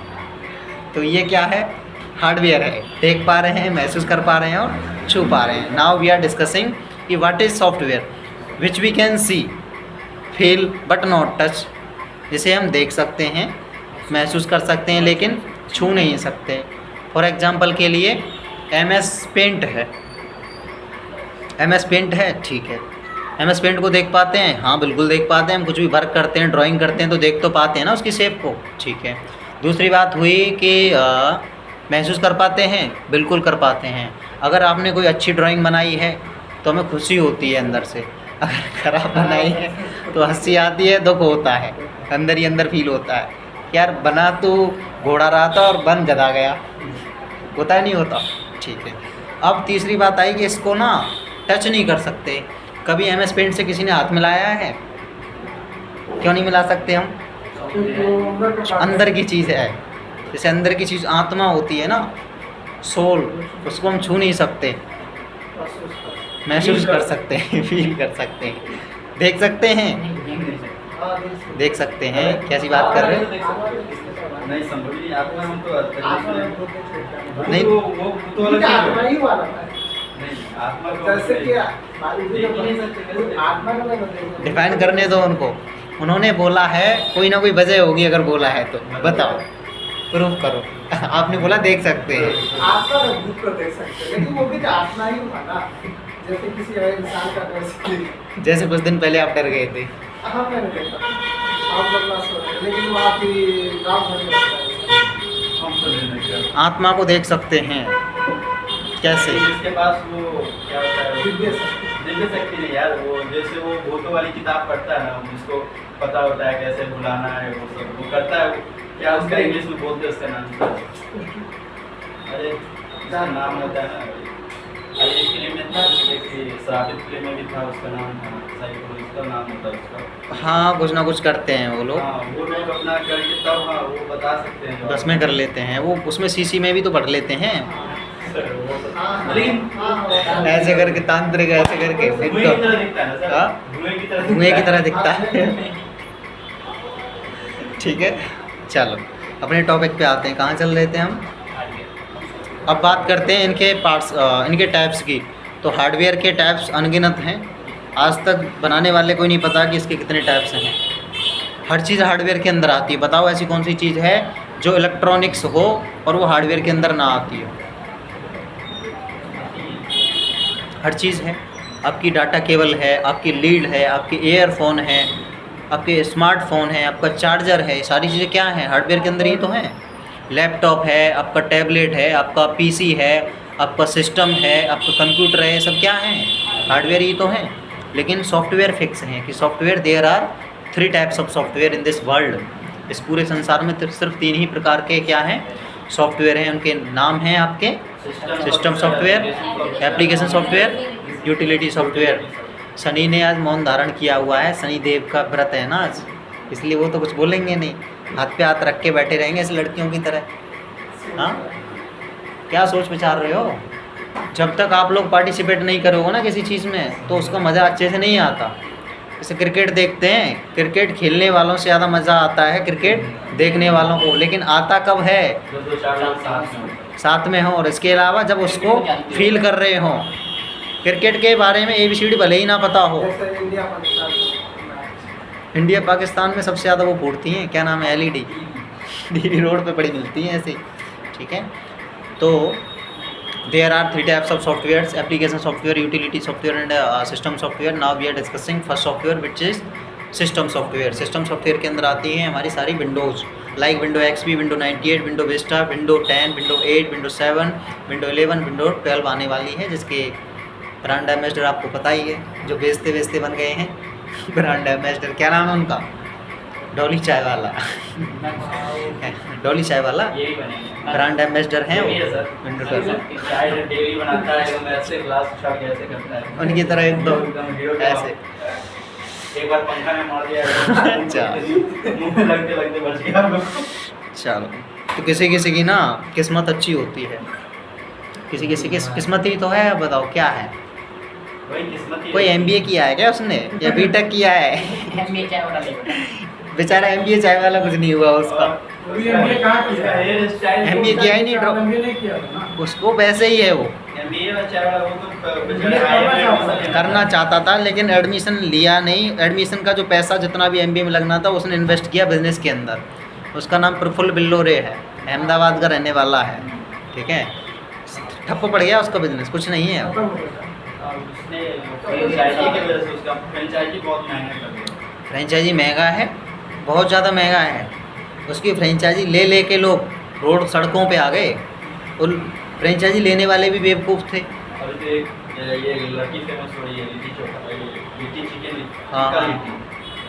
तो ये क्या है? हार्डवेयर है। देख पा रहे हैं, महसूस कर पा रहे हैं और छू पा रहे हैं। नाउ वी आर डिस्कसिंग कि what is software which we can see, feel but not touch. जिसे हम देख सकते हैं, महसूस कर सकते हैं, लेकिन छू नहीं सकते। फॉर एग्जांपल के लिए MS पेंट है। MS पेंट है, ठीक है। MS पेंट को देख पाते हैं? हाँ बिल्कुल देख पाते हैं। हम कुछ भी वर्क करते हैं, ड्राइंग करते हैं तो देख तो पाते हैं ना उसकी शेप को। ठीक है। दूसरी बात हुई कि महसूस कर पाते हैं? बिल्कुल कर पाते हैं। अगर आपने कोई अच्छी ड्राइंग बनाई है तो हमें खुशी होती है अंदर से, अगर ख़राब बनाई है तो हंसी आती है, दुख होता है, अंदर ही अंदर फील होता यार बना तो घोड़ा रहा था और बन गधा गया, होता है नहीं होता। ठीक है, अब तीसरी बात आई कि इसको ना टच नहीं कर सकते। कभी MS पेंट से किसी ने हाथ मिलाया है? क्यों नहीं मिला सकते हम? अंदर की चीज़ है, जैसे अंदर की चीज़ आत्मा होती है ना, सोल, उसको हम छू नहीं सकते, महसूस कर सकते हैं, फील कर सकते हैं, देख सकते हैं, देख सकते हैं। कैसी बात कर रहे हो? नहीं संभव नहीं, आत्मा हम तो नहीं। वो तो अलग आत्मा ही वाला है। नहीं, आत्मा को जैसे कि आत्मा डिफाइन करने दो उनको। उन्होंने बोला है, कोई ना कोई वजह होगी अगर बोला है तो बताओ, प्रूफ करो। आपने बोला देख सकते हैं, आत्मा का भूत को देख सकते हैं, लेकिन वो भी तो आत्मा ही हुआ ना, जैसे किसी और इंसान का डर से। जैसे कुछ दिन पहले आप डर गए थे। हाँ मैंने देखा, आप लोग क्लास में थे, लेकिन वो आपकी गाँव भर में होता है। हम तो नहीं करते। आत्मा को देख सकते हैं कैसे? जिसके पास वो क्या होता है, दिव्य शक्ति। दिव्य शक्ति नहीं यार, वो जैसे वो भूतों वाली किताब पढ़ता है ना, जिसको पता होता है कैसे बुलाना है, वो सब वो करता है। क्या उसका इंग्लिश में बोलते हैं उसका नाम? अरे उसका नाम होता है ना, अरे एक फिल्म में था, एक श्रापित फिल्म में भी था, उसका नाम था साइकोलॉजिस्ट का नाम होता है उसका। हाँ, कुछ ना कुछ करते हैं वो लोग, हाँ वो लोग अपना करके तब हाँ वो बता सकते हैं। बस में कर लेते हैं वो, उसमें CC में भी तो पढ़ लेते हैं, लेकिन ऐसे करके तांत्रिक, ऐसे करके धुएं की तरह दिखता है ना सर, हाँ? धुएं की तरह दिखता है। ठीक है, चलो अपने टॉपिक पे आते हैं। कहाँ चल रहे थे हम? अब बात करते हैं इनके पार्ट्स, इनके टाइप्स की। तो हार्डवेयर के टाइप्स अनगिनत हैं, आज तक बनाने वाले को ही नहीं पता कि इसके कितने टाइप्स हैं। हर चीज़ हार्डवेयर के अंदर आती है। बताओ ऐसी कौन सी चीज़ है जो इलेक्ट्रॉनिक्स हो और वो हार्डवेयर के अंदर ना आती हो? हर चीज़ है। आपकी डाटा केबल है, आपकी लीड है, आपकी ईयरफोन है, आपके स्मार्टफोन है, आपका चार्जर है, सारी चीज़ें क्या हैं? हार्डवेयर के अंदर ही तो हैं। लैपटॉप है, आपका टैबलेट है, आपका PC है, आपका सिस्टम है, आपका कंप्यूटर है, सब क्या हैं? हार्डवेयर ही तो हैं। लेकिन सॉफ्टवेयर फिक्स हैं कि software, there are 3 types of software in this world. इस पूरे संसार में सिर्फ 3 ही प्रकार के क्या हैं? सॉफ्टवेयर हैं। उनके नाम हैं आपके system software, application software, utility software. Shani ने आज मौन धारण किया हुआ है, शनि देव का व्रत है ना आज, इसलिए वो तो कुछ बोलेंगे नहीं, हाथ पे हाथ रख के बैठे रहेंगे ऐसे लड़कियों की तरह। हाँ, क्या सोच विचार रहे हो? जब तक आप लोग पार्टिसिपेट नहीं करोगे ना किसी चीज़ में तो उसका मज़ा अच्छे से नहीं आता। जैसे क्रिकेट देखते हैं, क्रिकेट खेलने वालों से ज़्यादा मज़ा आता है क्रिकेट देखने वालों को, लेकिन आता कब है? दो चार लोग साथ में हो, और इसके अलावा जब उसको फील कर रहे हों। क्रिकेट के बारे में ABCD भले ही ना पता हो। जैसे इंडिया पाकिस्तान इंडिया पाकिस्तान में सबसे ज़्यादा वो फूटती हैं, क्या नाम है, LED DV रोड पे पड़ी मिलती हैं ऐसे। ठीक है, तो there are 3 types of softwares: application software, utility software and system software. Now we are discussing first software which is system software. System software के अंदर आती हैं हमारी सारी Windows, like window XP, window 98, window Vista, window 10, window 8, window 7, window 11, window 12 आने वाली है, जिसके ब्रांड एम्बेसडर आपको पता ही है, जो बेचते बन गए हैं। ब्रांड एम्बेसडर क्या नाम है उनका? डॉली चाय वाला। डॉली चाय वाला यही बनेंगे। ब्रांड एम्बेसडर हैं वो, यही है सर। विंडो 12। चाय डेली बनाता है, एकदम ऐसे ग्लास उठा के ऐसे करता है। उनकी तरह एकदम हीरो ऐसे। एक बार पंखा में मार दिया, अच्छा। मुंह में लगते बच गया हम लोग। चलो, तो किसी किसी की ना किस्मत अच्छी होती है, किसी किसी की किस्मत ही तो है। अब बताओ क्या है? वही किस्मत ही कोई है। MBA किया है क्या उसने, या BTech किया है? MBA चाय वाला नहीं पता। बेचारा MBA चाय वाला कुछ नहीं हुआ उसका। अभी MBA कहाँ किया है? हेयर स्टाइल MBA किया ही नहीं, ड्रॉप MBA नहीं किया था ना। उसको वैसे ही है वो, MBA में चाय वाला वो तो करना करना चाहता था लेकिन एडमिशन लिया नहीं। एडमिशन का जो पैसा जितना भी MBA में लगना था उसने इन्वेस्ट किया बिजनेस के अंदर। उसका नाम प्रफुल्ल बिल्लोरे है, अहमदाबाद का रहने वाला है। ठीक है, ठप्प पड़ गया उसका बिजनेस, कुछ नहीं है। खत्म हो गया। उसने फ्रेंचाइजी की वजह से उसका फ्रेंचाइजी बहुत महंगा कर दिया। फ्रेंचाइजी महंगा है, बहुत ज़्यादा महंगा है। उसकी फ्रेंचाइजी ले के लोग रोड सड़कों पे आ गए, और फ्रेंचाइजी लेने वाले भी बेवकूफ़ थे। और तो ये लड़की फेमस हो रही है, लिट्टी चोखा, लिट्टी चिकन, हाँ,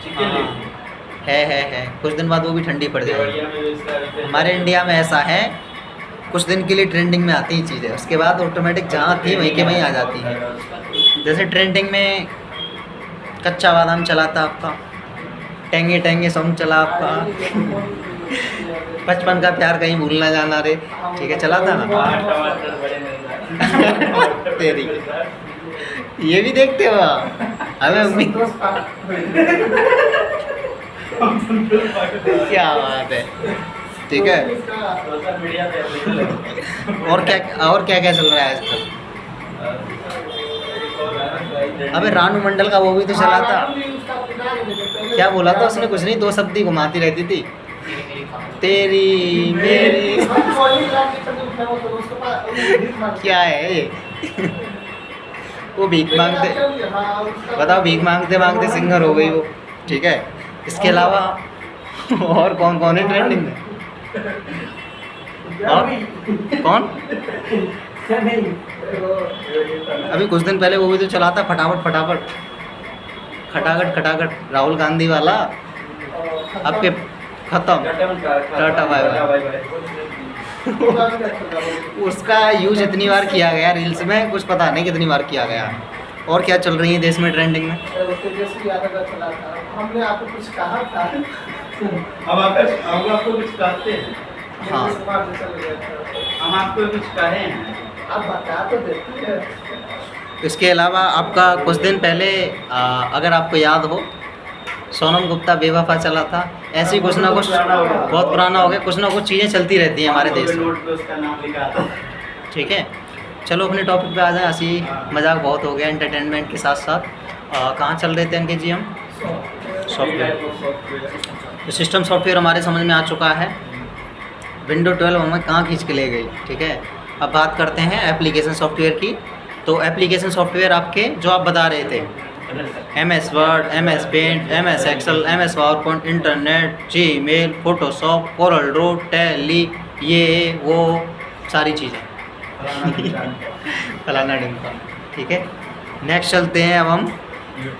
चिकन लिट्टी। है कुछ दिन बाद वो भी ठंडी पड़ जाएगी। केवड़िया में इसका refill- हमारे इंडिया में ऐसा है, कुछ दिन के लिए ट्रेंडिंग में आती ही चीज़ें, उसके बाद ऑटोमेटिक जहाँ थी वहीं के वहीं आ जाती है। जैसे ट्रेंडिंग में कच्चा बादाम चला था आपका, टेंगे टेंगे सॉन्ग चला आपका, बचपन का प्यार कहीं भूल ना जाना रे, ठीक है चला था ना। हाँ, टमाटर बड़े मजेदार। तेरी ये भी देखते हो आप? हमें उम्मीद, क्या बात है, ठीक है। सोशल मीडिया पे available है। और क्या चल रहा है आजकल? अबे रानू मंडल का वो भी तो चला था, क्या बोला था उसने? कुछ नहीं, दो शब्द ही घुमाती रहती थी, तेरी मेरी, क्या है ये? वो भीख मांगते, बताओ, भीख मांगते मांगते सिंगर हो गई वो, ठीक है। इसके अलावा और कौन कौन है ट्रेंडिंग में? और कौन? अभी कुछ दिन पहले वो भी तो चला था, फटाफट फटाफट, खटाखट खटाखट, राहुल गांधी वाला, आपके खत्म, टाटा बाय बाय। उसका यूज इतनी बार किया गया रील्स में, कुछ पता नहीं कितनी बार किया गया। और क्या चल रही है देश में ट्रेंडिंग में? तेजस्वी यादव का चला था, हमने आपको कुछ कहा था। हम आपको कुछ कहते हैं, हाँ। नीतीश कुमार जी चल गया था। हम आपको कुछ कहे हैं। आप बता तो देते हैं। इसके अलावा आपका कुछ दिन पहले अगर आपको याद हो, सोनम गुप्ता बेवफा चला था, ऐसी कुछ ना कुछ, बहुत पुराना हो गया, कुछ ना कुछ चीज़ें चलती रहती हैं हमारे देश में, नोट पे उसका नाम लिखा था। ठीक है। चलो अपने टॉपिक पे आ जाएं, हंसी मजाक बहुत हो गया एंटरटेनमेंट के साथ साथ। कहाँ चल रहे थे अंकित जी हम? सॉफ्टवेयर। तो सिस्टम सॉफ्टवेयर हमारे समझ में आ चुका है, विंडो 12 हमें कहाँ खींच के ले गई, ठीक है। अब बात करते हैं एप्लीकेशन सॉफ्टवेयर की। तो एप्लीकेशन सॉफ्टवेयर आपके जो आप बता रहे थे, MS Word, MS Paint, MS Excel, MS PowerPoint, internet, Gmail, Photoshop, Corel Draw, Tally, ये वो सारी चीज़ें फलाना ढिमका, ठीक है। नेक्स्ट चलते हैं अब हम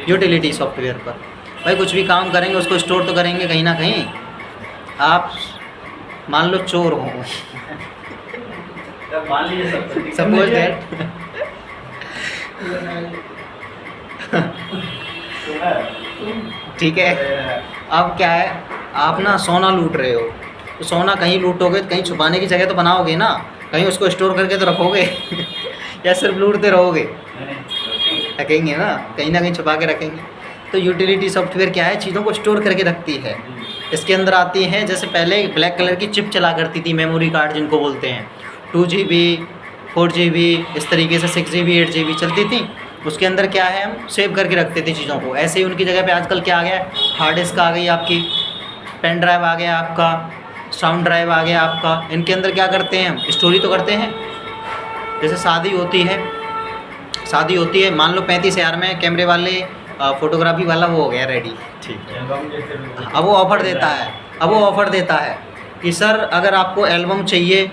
यूटिलिटी सॉफ्टवेयर पर। भाई कुछ भी काम करेंगे उसको स्टोर तो करेंगे कहीं ना कहीं। आप मान लो चोर हो, मान लीजिए सपोज दैट, ठीक है। अब क्या है, आप ना सोना लूट रहे हो, तो सोना कहीं लूटोगे तो कहीं छुपाने की जगह तो बनाओगे ना, कहीं उसको स्टोर करके तो रखोगे या सिर्फ लूटते रहोगे? रखेंगे ना कहीं छुपा के रखेंगे। तो यूटिलिटी सॉफ्टवेयर क्या है, चीज़ों को स्टोर करके रखती है। इसके अंदर आती हैं, जैसे पहले ब्लैक कलर की चिप चला करती थी, मेमोरी कार्ड जिनको बोलते हैं, 2GB 4GB, इस तरीके से 6GB 8GB चलती थी। उसके अंदर क्या है, हम सेव करके रखते थे चीज़ों को। ऐसे ही उनकी जगह पे आजकल क्या आ गया है, हार्ड डिस्क आ गई आपकी, पेन ड्राइव आ गया आपका, साउंड ड्राइव आ गया आपका। इनके अंदर क्या करते हैं, हम स्टोरी तो करते हैं। जैसे शादी होती है, मान लो 35,000 में कैमरे वाले फोटोग्राफी वाला वो हो गया रेडी, ठीक है। अब वो ऑफ़र देता है कि सर अगर आपको एल्बम चाहिए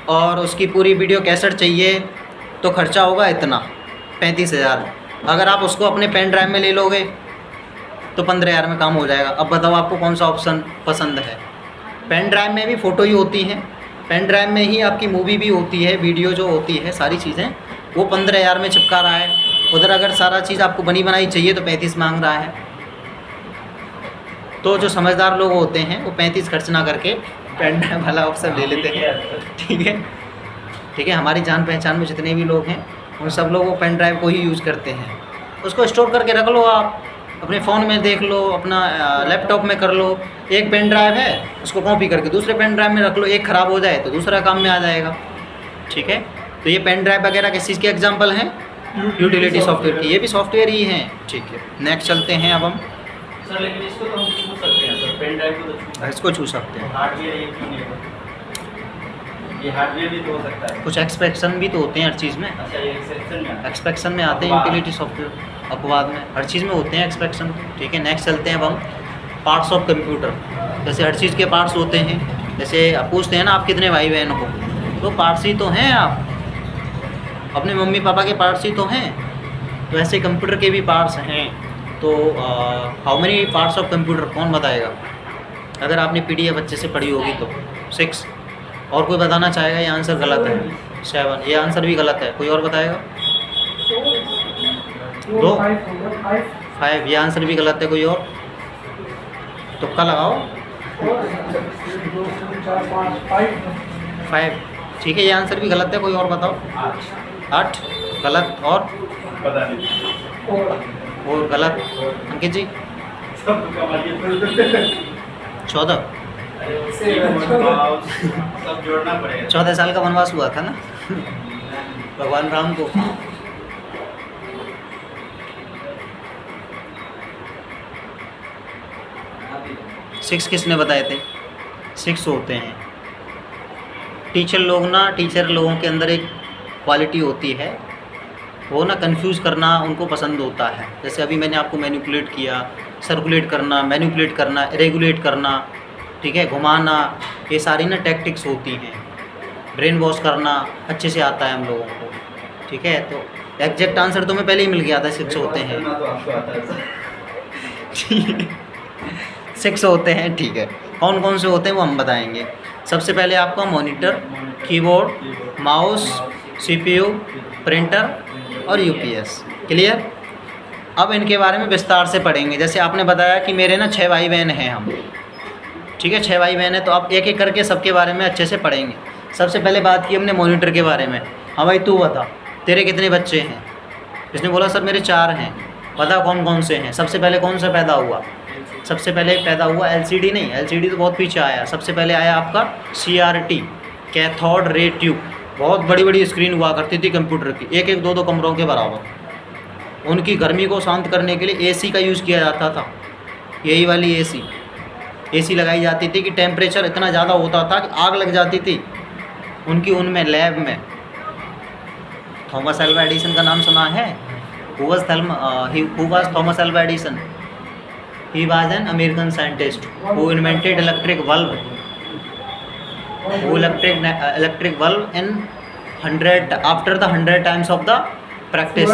और उसकी पूरी वीडियो कैसेट चाहिए तो खर्चा होगा इतना, 35,000। अगर आप उसको अपने पेन ड्राइव में ले लोगे तो 15,000 में काम हो जाएगा। अब बताओ आपको कौन सा ऑप्शन पसंद है? पेन ड्राइव में भी फ़ोटो ही होती हैं, पेन ड्राइव में ही आपकी मूवी भी होती है, वीडियो जो होती है, सारी चीज़ें, वो 15,000 में चिपका रहा है। उधर अगर सारा चीज़ आपको बनी बनाई चाहिए तो 35 मांग रहा है। तो जो समझदार लोग होते हैं वो 35 खर्च ना करके पेन ड्राइव वाला ऑप्शन ले लेते हैं, ठीक है। हमारी जान पहचान में जितने भी लोग हैं उन सब लोग वो पेन ड्राइव को ही यूज़ करते हैं। उसको स्टोर करके रख लो, आप अपने फ़ोन में देख लो, अपना लैपटॉप में कर लो। एक पेन ड्राइव है, उसको कॉपी करके दूसरे पेन ड्राइव में रख लो, एक ख़राब हो जाए तो दूसरा काम में आ जाएगा, ठीक है। तो ये पेन ड्राइव वगैरह किस चीज़ के एग्जाम्पल हैं, यूटिलिटी सॉफ्टवेयर की, ये भी सॉफ्टवेयर ही हैं, ठीक है। नेक्स्ट चलते हैं अब हम। सर लेकिन इसको तो हम छू सकते हैं सर, पेन ड्राइव को तो इसको छू सकते हैं। हार्डवेयर ये क्यों नहीं होगा? ये हार्डवेयर भी तो हो सकता है। कुछ एक्सपेक्शन भी तो होते हैं हर चीज़ में, अच्छा ये एक्सेप्शन में आता है। एक्सपेक्शन में आते हैं यूटिलिटी सॉफ्टवेयर, अपवाद में, हर चीज़ में होते हैं एक्सपेक्शन, ठीक है। नेक्स्ट चलते हैं अब हम पार्ट्स ऑफ कंप्यूटर। जैसे हर चीज़ के पार्ट्स होते हैं, जैसे आप पूछते हैं ना आप कितने भाई बहन हो, तो पार्ट्स ही तो हैं आप, अपने मम्मी पापा के पार्ट्स ही तो हैं। तो ऐसे कंप्यूटर के भी पार्ट्स हैं। तो तो how many parts of computer कौन बताएगा? अगर आपने PDF अच्छे से पढ़ी होगी तो 6। और कोई बताना चाहेगा? ये आंसर गलत है। 7, ये आंसर भी गलत है। कोई और बताएगा? 2, 5, ये आंसर भी गलत है। कोई और? तुक्का लगाओ। 5, ठीक है, ये आंसर भी गलत है। कोई और बताओ? 8 गलत। और पता नहीं। और गलत। अंकित जी? सब तुक्का मारिए। 14। सब जोड़ना पड़ेगा। 14 साल का वनवास हुआ था ना भगवान राम को। सिक्स किसने बताए थे? 6 होते हैं। टीचर लोगों के अंदर एक क्वालिटी होती है, वो ना कंफ्यूज करना उनको पसंद होता है। जैसे अभी मैंने आपको मैनिपुलेट किया, सर्कुलेट करना, मैनिपुलेट करना, रेगुलेट करना, ठीक है, घुमाना, ये सारी ना टैक्टिक्स होती हैं। ब्रेन वॉश करना अच्छे से आता है हम लोगों को, ठीक है। तो एग्जैक्ट आंसर तो मैं पहले ही मिल गया था, 6 होते हैं। तो आपको आता है। 6 होते हैं, ठीक है। कौन कौन से होते हैं वो हम बताएंगे। सबसे पहले आपका monitor, keyboard, mouse, CPU, printer और UPS। क्लियर? अब इनके बारे में विस्तार से पढ़ेंगे। जैसे आपने बताया कि मेरे ना 6 भाई बहन हैं हम, ठीक है, 6 भाई बहन हैं, तो अब एक एक करके सबके बारे में अच्छे से पढ़ेंगे। सबसे पहले बात की हमने मॉनिटर के बारे में। हाँ भाई, तू बता तेरे कितने बच्चे हैं? इसने बोला सर मेरे 4 हैं। बता कौन कौन से हैं? सबसे पहले कौन सा पैदा हुआ? सबसे पहले पैदा हुआ LCD नहीं, LCD तो बहुत पीछे आया। सबसे पहले आया आपका CRT, कैथोड रे ट्यूब। बहुत बड़ी बड़ी स्क्रीन हुआ करती थी कंप्यूटर की, 1-1, 2-2 कमरों के बराबर। उनकी गर्मी को शांत करने के लिए AC का यूज़ किया जाता था। यही वाली AC लगाई जाती थी कि टेम्परेचर इतना ज़्यादा होता था कि आग लग जाती थी उनकी उनमें लैब में। थॉमस अल्वा एडिसन का नाम सुना है? Who was Thomas Alva Edison? He was an American scientist who invented electric bulb in 100 times of the practice।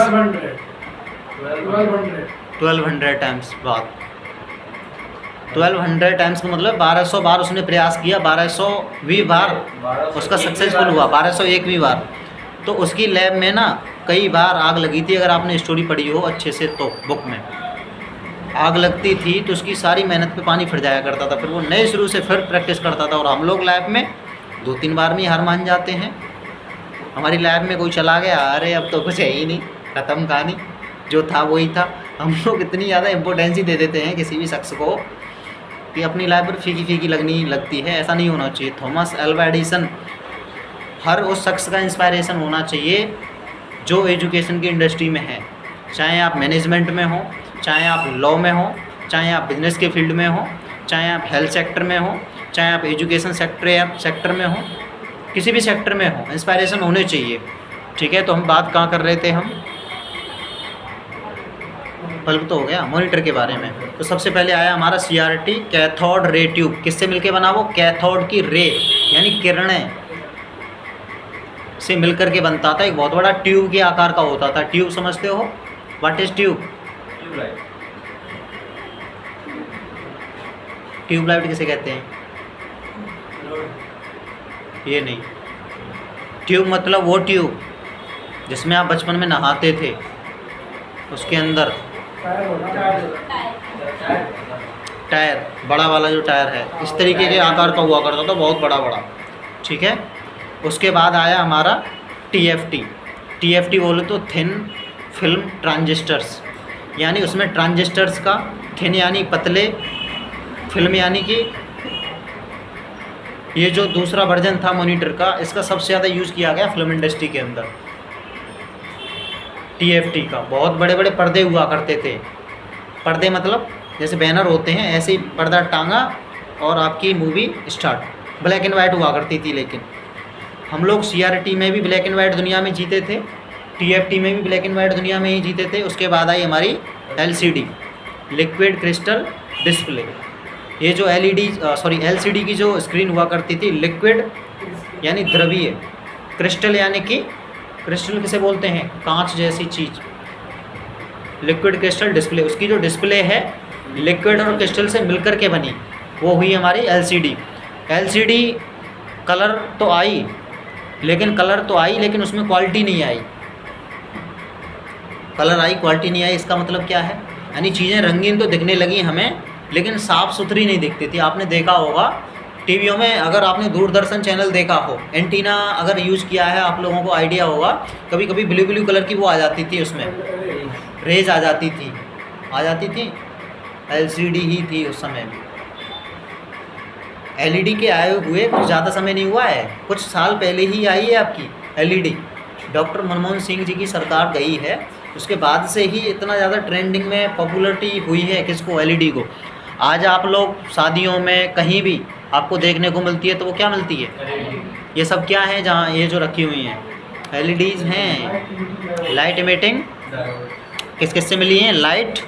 1200 times बाद। 1200 टाइम्स का मतलब 1200 बार उसने प्रयास किया, 1200वीं बार उसका सक्सेसफुल हुआ, 1201वीं बार। तो उसकी लैब में ना कई बार आग लगी थी। अगर आपने स्टोरी पढ़ी हो अच्छे से तो बुक में आग लगती थी तो उसकी सारी मेहनत पे पानी फिर जाया करता था। फिर वो नए शुरू से फिर प्रैक्टिस करता था। और हम लोग लैब में 2-3 बार में ही हार मान जाते हैं। हमारी लैब में कोई चला गया, अरे अब तो कुछ है ही नहीं, ख़त्म कहानी, जो था वही था। हम लोग इतनी ज़्यादा इम्पोर्टेंसी दे देते हैं किसी भी शख्स को कि अपनी लाइफ पर फीकी फीकी लगती है। ऐसा नहीं होना चाहिए। थॉमस अल्वा एडिसन हर उस शख्स का इंस्पायरेशन होना चाहिए जो एजुकेशन की इंडस्ट्री में है। चाहे आप मैनेजमेंट में हो, चाहे आप लॉ में हो, चाहे आप बिजनेस के फील्ड में हो, चाहे आप हेल्थ सेक्टर में हो, चाहे आप एजुकेशन सेक्टर में हो, किसी भी सेक्टर में हो, इंस्पायरेशन होने चाहिए, ठीक है। तो हम बात कहाँ कर रहे थे? हम बल्ब तो हो गया, मॉनिटर के बारे में। तो सबसे पहले आया हमारा CRT, कैथोड रे ट्यूब। किससे मिलके बना? वो कैथोड की रे यानी किरणें से मिलकर के बनता था। एक बहुत बड़ा ट्यूब के आकार का होता था। ट्यूब समझते हो? What is tube? ट्यूबलाइट किसे कहते हैं? ये नहीं, ट्यूब मतलब वो ट्यूब जिसमें आप बचपन में नहाते थे, उसके अंदर टायर, बड़ा वाला जो टायर है, इस तरीके के आकार का हुआ करता था, बहुत बड़ा बड़ा, ठीक है। उसके बाद आया हमारा TFT बोले तो थिन फिल्म ट्रांजिस्टर्स, यानी उसमें ट्रांजिस्टर्स का, थिन यानी पतले, फिल्म यानी कि ये जो दूसरा वर्जन था मॉनिटर का, इसका सबसे ज़्यादा यूज़ किया गया फिल्म इंडस्ट्री के अंदर। TFT का बहुत बड़े बड़े पर्दे हुआ करते थे। पर्दे मतलब जैसे बैनर होते हैं, ऐसे ही पर्दा टांगा और आपकी movie start. Black and white हुआ करती थी, लेकिन हम लोग CRT में भी ब्लैक एंड वाइट दुनिया में जीते थे, TFT में भी ब्लैक एंड वाइट दुनिया में ही जीते थे। उसके बाद आई हमारी LCD, लिक्विड क्रिस्टल डिस्प्ले। ये जो LCD की जो स्क्रीन हुआ करती थी, लिक्विड यानी द्रवीय, क्रिस्टल यानी कि क्रिस्टल किसे बोलते हैं? कांच जैसी चीज़, लिक्विड क्रिस्टल डिस्प्ले, उसकी जो डिस्प्ले है लिक्विड और क्रिस्टल से मिलकर के बनी, वो हुई हमारी एलसीडी। एलसीडी कलर तो आई, लेकिन उसमें क्वालिटी नहीं आई। कलर आई, क्वालिटी नहीं आई, इसका मतलब क्या है? यानी चीज़ें रंगीन तो दिखने लगी हमें, लेकिन साफ़ सुथरी नहीं दिखती थी। आपने देखा होगा टीवियों में, अगर आपने दूरदर्शन चैनल देखा हो, एंटीना अगर यूज़ किया है, आप लोगों को आइडिया होगा, कभी कभी ब्लू कलर की वो आ जाती थी, उसमें रेज आ जाती थी। एलसीडी ही थी उस समय भी। एलईडी के आए हुए कुछ ज़्यादा समय नहीं हुआ है, कुछ साल पहले ही आई है आपकी एलईडी। डॉक्टर मनमोहन सिंह जी की सरकार गई है, उसके बाद से ही इतना ज़्यादा ट्रेंडिंग में पॉपुलरिटी हुई है किसको? एलईडी को। आज आप लोग शादियों में कहीं भी आपको देखने को मिलती है, तो वो क्या मिलती है? ये सब क्या है जहाँ ये जो रखी हुई हैं? एलईडीज़ हैं। लाइट इमिटिंग, किस से मिली हैं? लाइट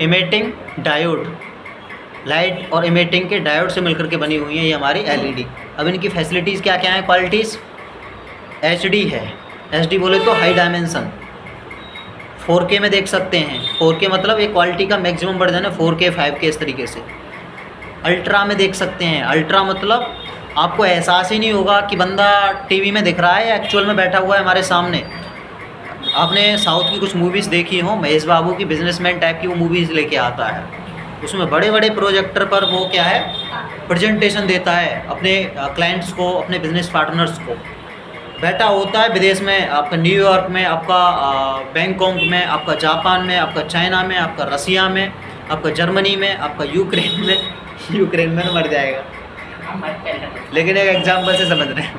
इमिटिंग डायोड, लाइट और इमिटिंग के डायोड से मिलकर के बनी हुई हैं ये हमारी एलईडी। अब इनकी फैसिलिटीज़ क्या क्या हैं? क्वालिटीज़ एचडी है, एचडी बोले तो हाई डायमेंशन, 4K में देख सकते हैं। 4K मतलब एक क्वालिटी का मैक्सिमम वर्जन है, 4K 5K इस तरीके से। अल्ट्रा में देख सकते हैं, अल्ट्रा मतलब आपको एहसास ही नहीं होगा कि बंदा टीवी में दिख रहा है या एक्चुअल में बैठा हुआ है हमारे सामने। आपने साउथ की कुछ मूवीज़ देखी हो, महेश बाबू की बिजनेसमैन टाइप की वो मूवीज़ लेके आता है, उसमें बड़े बड़े प्रोजेक्टर पर वो क्या है, प्रेजेंटेशन देता है अपने क्लाइंट्स को, अपने बिजनेस पार्टनर्स को। बैठा होता है विदेश में, आपका न्यूयॉर्क में, आपका बैंकॉक में, आपका जापान में, आपका चाइना में, आपका रसिया में, आपका जर्मनी में, आपका यूक्रेन में। यूक्रेन में मर जाएगा, लेकिन एक एग्जाम्पल से समझ रहे हैं।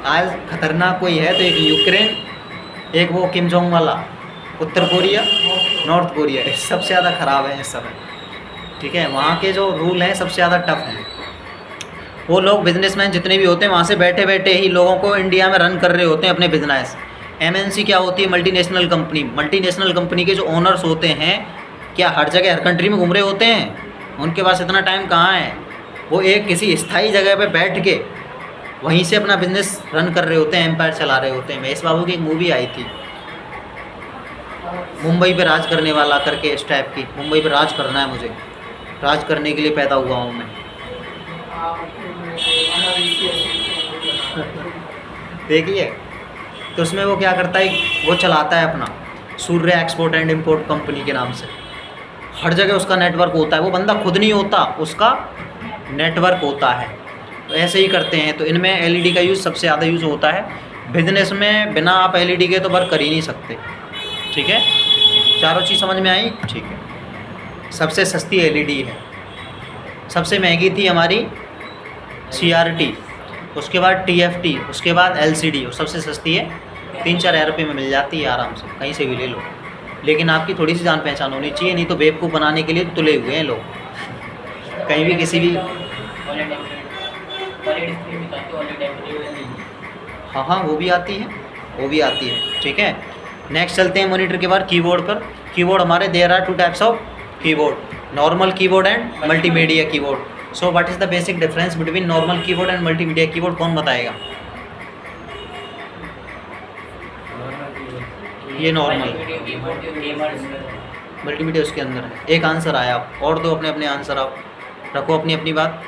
आज खतरनाक कोई है तो एक यूक्रेन, एक वो किम जोंग वाला उत्तर कोरिया, नॉर्थ कोरिया, सबसे ज़्यादा ख़राब है इस समय। ठीक है, वहाँ के जो रूल हैं सबसे ज़्यादा टफ हैं। वो लोग बिजनेसमैन जितने भी होते हैं वहाँ से बैठे बैठे ही लोगों को इंडिया में रन कर रहे होते हैं अपने बिजनेस। एमएनसी क्या होती है? Multinational company. मल्टीनेशनल कंपनी के जो ओनर्स होते हैं क्या हर जगह हर कंट्री में घूम रहे होते हैं? उनके पास इतना टाइम कहाँ है? वो एक किसी स्थायी जगह पे बैठ के वहीं से अपना बिजनेस रन कर रहे होते हैं, एम्पायर चला रहे होते हैं। महेश बाबू की एक मूवी आई थी, मुंबई पे राज करने वाला करके, इस टाइप की। मुंबई पे राज करना है मुझे, राज करने के लिए पैदा हुआ हूँ मैं। देखिए, तो उसमें वो क्या करता है, वो चलाता है अपना सूर्य एक्सपोर्ट एंड इंपोर्ट कंपनी के नाम से। हर जगह उसका नेटवर्क होता है, वो बंदा खुद नहीं होता, उसका नेटवर्क होता है। तो ऐसे ही करते हैं। तो इनमें एलईडी का यूज़ सबसे ज़्यादा यूज़ होता है बिजनेस में। बिना आप एलईडी के तो वर्क कर ही नहीं सकते। ठीक है, चारों चीज़ समझ में आई? ठीक है। सबसे सस्ती एलईडी है, सबसे महंगी थी हमारी सीआरटी, उसके बाद टीएफटी, उसके बाद एलसीडी, और सबसे सस्ती है 3-4 हज़ार रुपये में मिल जाती है आराम से, कहीं से भी ले लो। लेकिन आपकी थोड़ी सी जान पहचान होनी चाहिए, नहीं तो बेवकूफ़ बनाने के लिए तुले हुए हैं लोग। कहीं भी किसी भी, हाँ वो भी आती है, वो भी आती है। ठीक है, नेक्स्ट चलते हैं मॉनिटर के बाद कीबोर्ड पर। कीबोर्ड हमारे there are 2 types of keyboard, normal keyboard and multimedia keyboard. So what is the basic difference between normal keyboard and multimedia keyboard? कौन बताएगा? ये नॉर्मल, मल्टीमीडिया उसके अंदर है। एक आंसर आया, और दो अपने अपने आंसर, आप रखो अपनी अपनी बात।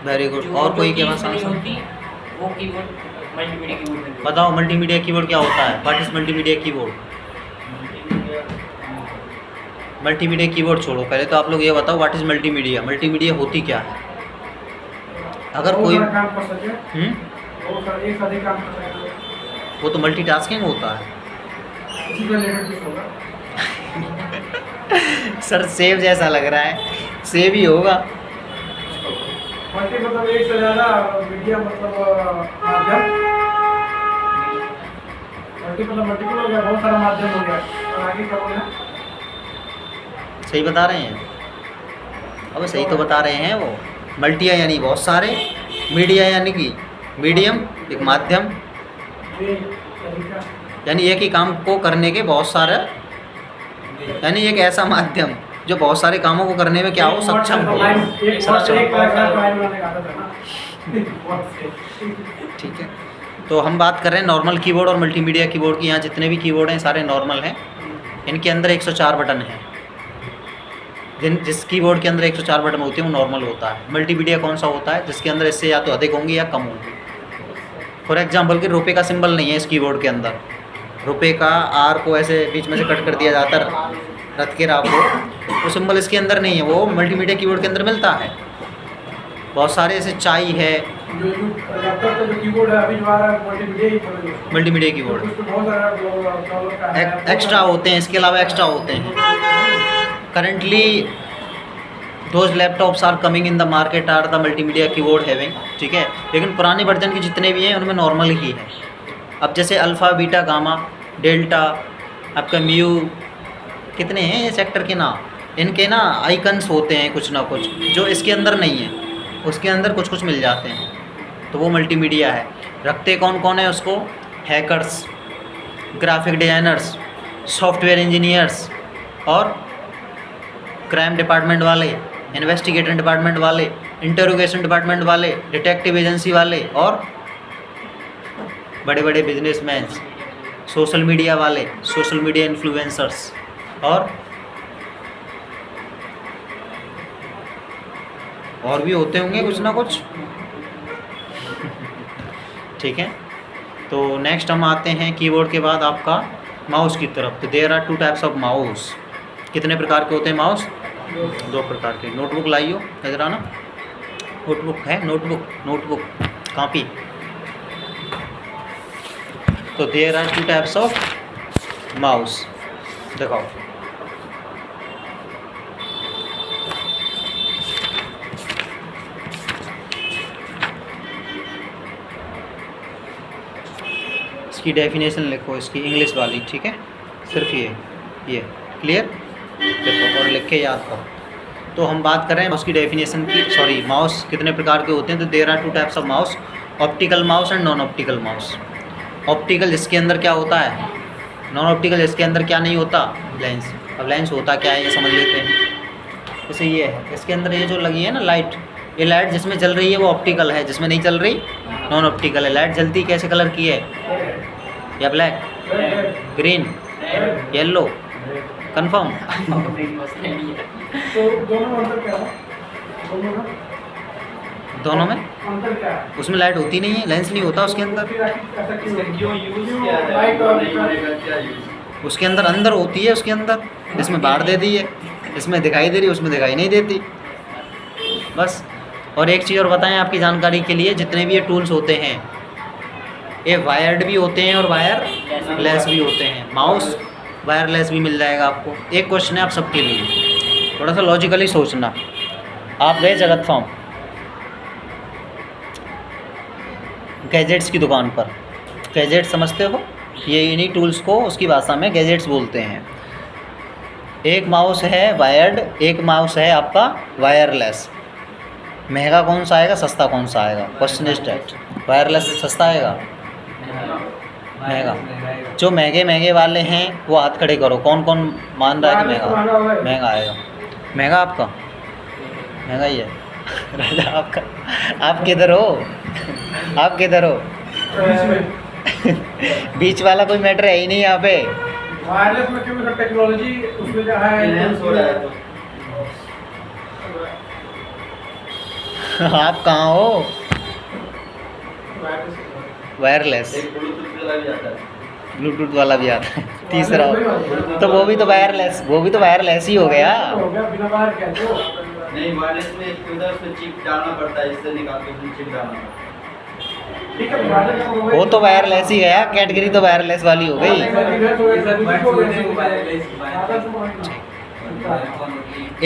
Very good. और कोई के पास आंसर? बताओ मल्टीमीडिया कीबोर्ड क्या होता है? What is multimedia keyboard? Multimedia keyboard छोड़ो, पहले तो आप लोग ये बताओ व्हाट इज़ मल्टीमीडिया। मल्टीमीडिया होती क्या है? अगर कोई वो तो मल्टीटास्किंग होता है। सर सेव जैसा लग रहा है, सेव ही होगा। मतलब एक से ज़्यादा मीडिया मतलब माध्यम, मल्टीपल हो गया, बहुत सारा माध्यम हो गया। और आगे क्या बोले? सही बता रहे हैं, अब सही तो बता रहे हैं वो। मल्टिया यानी बहुत सारे, मीडिया यानी कि मीडियम, एक माध्यम, यानी एक ही काम को करने के बहुत सारे, यानी एक ऐसा माध्यम जो बहुत सारे कामों को करने में क्या हो, सक्षम हो। ठीक है, तो हम बात कर रहे हैं नॉर्मल कीबोर्ड और मल्टीमीडिया कीबोर्ड की। यहाँ जितने भी कीबोर्ड हैं सारे नॉर्मल हैं। इनके अंदर 104 बटन हैं। जिस कीबोर्ड के अंदर 104 बटन होते हैं वो नॉर्मल होता है। मल्टीमीडिया कौन सा होता है? जिसके अंदर इससे या तो अधिक होंगे या कम होंगे। फॉर एग्जांपल कि रुपये का सिंबल नहीं है इस कीबोर्ड के अंदर। रुपये का आर को ऐसे बीच में से कट कर दिया जाता है रथ के राह को, वो सिंबल इसके अंदर नहीं है, वो मल्टीमीडिया कीबोर्ड के अंदर मिलता है। बहुत सारे ऐसे चाय है, जो लैपटॉप का जो कीबोर्ड है अभी जो आ रहा है मल्टीमीडिया ही पड़ गया। मल्टीमीडिया कीबोर्ड उसमें बहुत सारा डॉलर का है। एक्स्ट्रा होते हैं, इसके अलावा एक्स्ट्रा होते हैं। Currently those laptops are coming in the market are the multimedia keyboard having, ठीक है। लेकिन पुराने वर्जन के जितने भी हैं उनमें नॉर्मल ही है। अब जैसे अल्फ़ा, बीटा, गामा, डेल्टा, आपका म्यू, कितने हैं ये सेक्टर के नाम, इनके ना आइकन्स होते हैं कुछ ना कुछ जो इसके अंदर नहीं है, उसके अंदर कुछ कुछ मिल जाते हैं, तो वो मल्टीमीडिया है। रखते कौन कौन है उसको? Hackers, graphic designers, software engineers और क्राइम डिपार्टमेंट वाले, इन्वेस्टिगेशन डिपार्टमेंट वाले, इंटरोगेशन डिपार्टमेंट वाले, डिटेक्टिव एजेंसी वाले और बड़े बड़े बिजनेसमैन, सोशल मीडिया वाले, सोशल मीडिया इन्फ्लुएंसर्स और भी होते होंगे कुछ ना कुछ, ठीक है। तो नेक्स्ट हम आते हैं कीबोर्ड के बाद आपका माउस की तरफ। तो there are 2 types of mouse. कितने प्रकार के होते हैं माउस? 2 प्रकार के। नोटबुक लाइयो, इधर आना। नोटबुक है, नोटबुक कॉपी। तो there are 2 types of mouse. दिखाओ। इसकी डेफिनेशन लिखो, इसकी इंग्लिश वाली, ठीक है। सिर्फ ये क्लियर देखो और लिख के याद करो। तो हम बात कर रहे हैं उसकी डेफिनेशन की। सॉरी, माउस कितने प्रकार के होते हैं? तो there are 2 types of mouse, optical mouse and non optical mouse. Optical इसके अंदर क्या होता है, नॉन ऑप्टिकल इसके अंदर क्या नहीं होता? लेंस। अब लेंस होता क्या है ये समझ लेते हैं। जैसे ये है, इसके अंदर ये जो लगी है ना लाइट, ये लाइट जिसमें चल रही है वो ऑप्टिकल है, जिसमें नहीं चल रही नॉन ऑप्टिकल है। लाइट जलती कैसे कलर की है? या ब्लैक, ग्रीन, येलो, कंफर्म? तो दोनों में अंतर क्या है? दोनों में अंतर क्या है? उसमें लाइट होती नहीं है, लेंस नहीं होता उसके अंदर। ऐसा क्यों यूज किया है? लाइट और नहीं मिलेगा, क्या यूज? उसके अंदर होती है, उसके अंदर इसमें बाहर दे दी है, इसमें दिखाई दे रही है, उसमें दिखाई नहीं देती, बस। और एक चीज़ और बताएं आपकी जानकारी के लिए, जितने भी ये टूल्स होते हैं ये वायर्ड भी होते हैं और वायरलेस भी होते हैं। माउस वायरलेस भी मिल जाएगा आपको। एक क्वेश्चन है आप सबके लिए, थोड़ा सा लॉजिकली सोचना। आप गए जगत फॉर्म गैजेट्स की दुकान पर, गैजेट समझते हो? ये इन्हीं टूल्स को उसकी भाषा में गैजेट्स बोलते हैं। एक माउस है वायर्ड, एक माउस है आपका वायरलेस। महंगा कौन सा आएगा, सस्ता कौन सा आएगा? Question is that. वायरलेस सस्ता आएगा, महंगा। जो महंगे वाले हैं वो हाथ खड़े करो, कौन कौन मान रहा है कि महंगा आएगा? महंगा आपका, महंगा ही है। राजा आपका, आप किधर हो? आप किधर हो? बीच वाला कोई मैटर है ही नहीं यहाँ पे। वायरलेस में क्योंकि टेक्नोलॉजी उसमें जो है Enhance हो रहा है तो। आप कहाँ हो? वायरलेस, एक ब्लूटूथ वाला भी आता है। ब्लूटूथ वाला भी आता है। तीसरा तो वो भी तो वायरलेस, वो भी तो वायरलेस ही हो गया। हो गया बिना वायर क्या तो नहीं, वायरलेस में उधर से चिप डालना पड़ता है, इससे निकाल के उसमें चिप डालना पड़ता ठीक है। वायरलेस में वो तो वायरलेस ही गया, कैटेगरी तो वायरलेस वाली हो गई।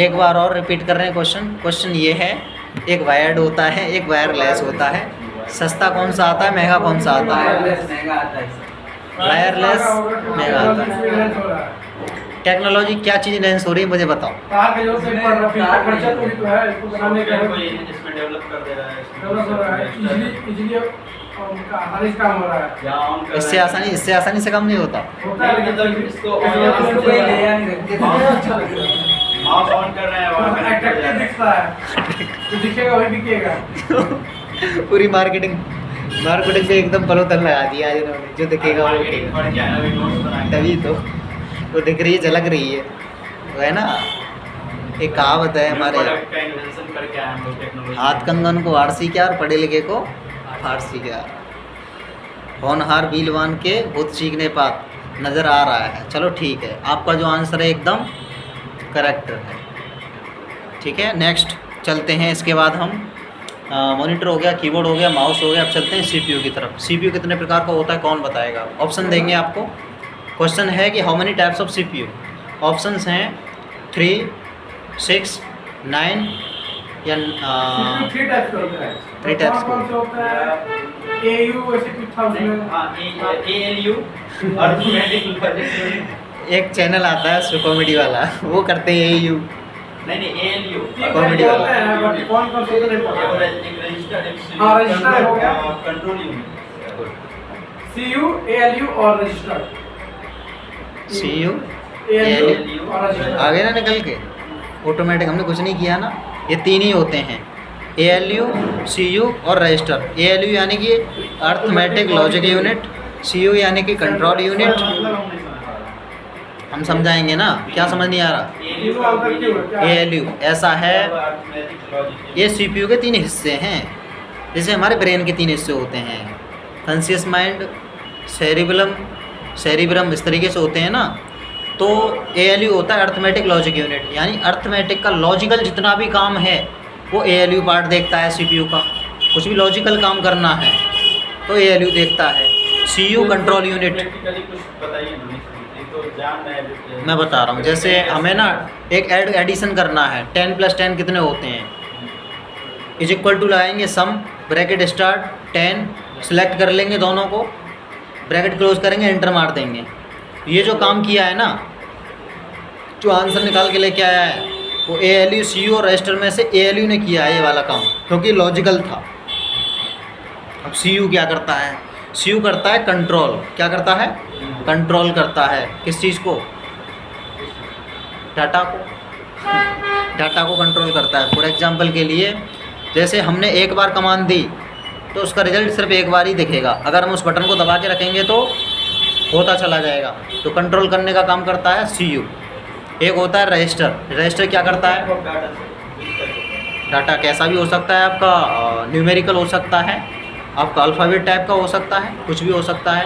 एक बार और रिपीट कर रहे हैं क्वेश्चन ये है, एक वायर्ड होता है, एक वायरलेस होता है। सस्ता कौन सा आता है, महंगा कौन सा आता है? वायरलेस महंगा आता है। टेक्नोलॉजी क्या चीज़ इनहेंस हो रही है मुझे बताओ। तार के जो से खर्चा तो भी तो है इसको बनाने का है। कोई इसमें डेवलप कर दे रहा है, डेवलप हो रहा है, इजीली हर काम हो रहा है। या ऑन कर इससे आसानी से काम नहीं होता। होता है मतलब इसको ऑन माउस ऑन कर रहे हैं, वहाँ कनेक्ट हो जा अट्रैक्टिव रहा है। दिखता है, जो दिखेगा वही बिकेगा। पूरी मार्केटिंग मार्केटिंग पे एकदम पलों तल लगा दिया आज इन्होंने, जो दिखेगा वो मार्केटिंग दिखेगा। पढ़ के आया, अभी नोट्स बना के। तभी तो वो दिख रही है, झलक रही है, वो है ना। एक कहावत है हमारे, प्रोडक्ट का इन्वेंशन करके आए हम लोग टेक्नोलॉजी। हाथ कंगन को आरसी क्या और पढ़े लिखे को फारसी क्या। होनहार बीलवान के बुत सीखने पात नज़र आ रहा है। चलो ठीक है, आपका जो आंसर है एकदम करेक्ट है। ठीक है, नेक्स्ट चलते हैं। इसके बाद हम मॉनिटर हो गया, कीबोर्ड हो गया, माउस हो गया। अब चलते हैं सीपीयू की तरफ। सीपीयू कितने प्रकार का होता है कौन बताएगा? ऑप्शन देंगे आपको। क्वेश्चन है कि how many types of CPU. Options हैं 3, 6, 9 या CPU 3 टाइप्स के होते हैं। 3 टाइप्स कौन कौन से होते हैं? AU ऐसे कुछ था उसमें। हाँ, ALU अर्थमेटिक लॉजिक। एक चैनल आता है उसमें कॉमेडी वाला, वो करते हैं AU। नहीं ALU कॉमेडी वाला। होते हैं, बट कौन कौन से नहीं पता। एक रजिस्टर, हाँ, रजिस्टर हो गया। Control unit. CU, ALU और रजिस्टर। CU ALU और रजिस्टर। आगे ना निकल के ऑटोमेटिक, हमने कुछ नहीं किया ना। ये 3 ही होते हैं, ALU, CU और रजिस्टर। ALU यानी कि अर्थमेटिक लॉजिक यूनिट, CU यानी कि कंट्रोल यूनिट। मतलब हम नहीं समझ पा रहे। हम समझाएंगे ना, क्या समझ नहीं आ रहा? तीनों अंतर क्यों है? क्या है? ALU ऐसा है, अर्थमेटिक लॉजिक ये CPU के 3 हिस्से हैं, जैसे हमारे ब्रेन के 3 हिस्से होते हैं। कॉन्शियस माइंड, सेरिब्रम इस तरीके से होते हैं ना। तो ALU होता है अर्थमेटिक लॉजिक यूनिट, यानी अर्थमेटिक का लॉजिकल जितना भी काम है वो ALU पार्ट देखता है। CPU का कुछ भी लॉजिकल काम करना है तो ALU देखता है। CU control unit. प्रैक्टिकली कुछ बताइए ना, नहीं तो जान है। मैं बता रहा हूँ, जैसे हमें ना एक एडिशन करना है, 10 + 10 कितने होते हैं, इज इक्वल टू लगाएंगे सम, ब्रैकेट स्टार्ट 10, सिलेक्ट कर लेंगे दोनों को, ब्रैकेट क्लोज करेंगे, एंटर मार देंगे। ये जो काम किया है ना, जो आंसर निकाल के लेके आया है, वो ALU, CU और रजिस्टर में से ALU ने किया है ये वाला काम, क्योंकि लॉजिकल था। अब CU क्या करता है? CU करता है कंट्रोल। क्या करता है? कंट्रोल करता है। किस चीज़ को? डाटा को। डाटा को कंट्रोल करता है। फॉर एग्जांपल के लिए, जैसे हमने एक बार कमांड दी तो उसका रिजल्ट सिर्फ एक बार ही दिखेगा। अगर हम उस बटन को दबा के रखेंगे तो होता चला जाएगा। तो कंट्रोल करने का काम करता है CU। एक होता है रजिस्टर। रजिस्टर क्या करता है? डाटा कैसा भी हो सकता है, आपका न्यूमेरिकल हो सकता है, आपका अल्फ़ाबेट टाइप का हो सकता है, कुछ भी हो सकता है।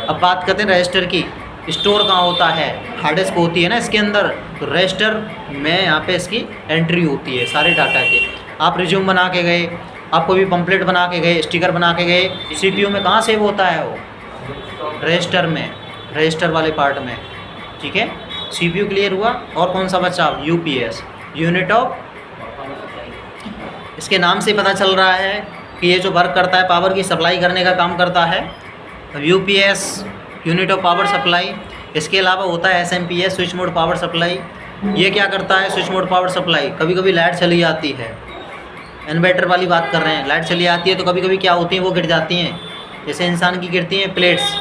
अब बात करते हैं रजिस्टर की। स्टोर कहाँ होता है? हार्ड डिस्क होती है ना इसके अंदर। तो रजिस्टर में यहाँ पे इसकी एंट्री होती है सारे डाटा के। आप रिज्यूम बना के गए, आप कोई भी पम्पलेट बना के गए, स्टिकर बना के गए, CPU में कहाँ सेव होता है वो? रजिस्टर में, रजिस्टर वाले पार्ट में। ठीक है, CPU क्लियर हुआ। और कौन सा बचा? UPS, unit of. इसके नाम से पता चल रहा है कि ये जो वर्क करता है, पावर की सप्लाई करने का काम करता है। UPS unit of power supply. इसके अलावा होता है SMPS, switch mode power supply. ये क्या करता है? Switch mode power supply. कभी कभी लाइट चली जाती है, इन्वर्टर वाली बात कर रहे हैं, लाइट चली आती है तो कभी कभी क्या होती है, वो गिर जाती हैं। जैसे इंसान की गिरती हैं प्लेट्स,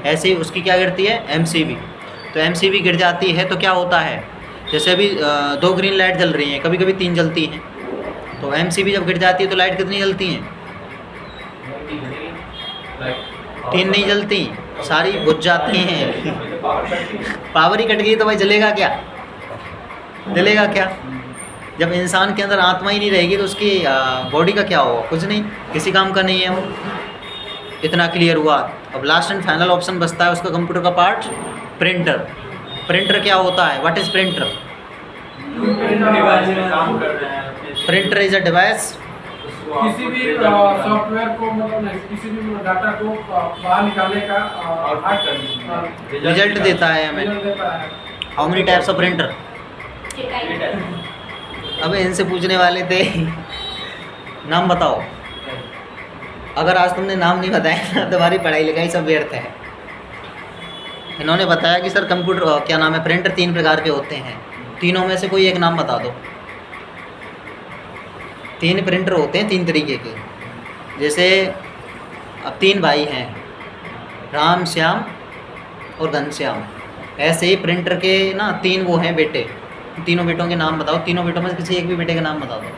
ऐसे ही उसकी क्या गिरती है? MCB। तो MCB गिर जाती है तो क्या होता है? जैसे अभी 2 ग्रीन लाइट जल रही हैं, कभी कभी 3 जलती हैं। तो MCB जब गिर जाती है तो लाइट कितनी जलती हैं? 3 नहीं जलती, सारी बुझ जाती हैं। पावर ही कट गई तो भाई जलेगा क्या? जलेगा क्या? जब इंसान के अंदर आत्मा ही नहीं रहेगी तो उसकी बॉडी का क्या होगा? कुछ नहीं, किसी काम का नहीं है वो। इतना क्लियर हुआ। अब लास्ट एंड फाइनल ऑप्शन बचता है उसका कंप्यूटर का पार्ट, प्रिंटर। प्रिंटर क्या होता है? What is printer? काम कर रहे हैं। Printer is a device. किसी भी सॉफ्टवेयर को, मतलब किसी भी डाटा को बाहर निकालने का रिजल्ट देता है हमें। रिजल्ट देता है। How many types of printer? अब इनसे पूछने वाले थे नाम बताओ। अगर आज तुमने नाम नहीं बताया ना, तुम्हारी पढ़ाई लिखाई सब व्यर्थ है। इन्होंने बताया कि सर कंप्यूटर क्या नाम है, प्रिंटर 3 प्रकार के होते हैं। तीनों में से कोई एक नाम बता दो। 3 प्रिंटर होते हैं 3 तरीके के। जैसे अब 3 भाई हैं, राम, श्याम और घनश्याम। ऐसे ही प्रिंटर के ना 3 वो हैं बेटे। तीनों बेटों के नाम बताओ। तीनों बेटों में से किसी एक भी बेटे का नाम बता दो।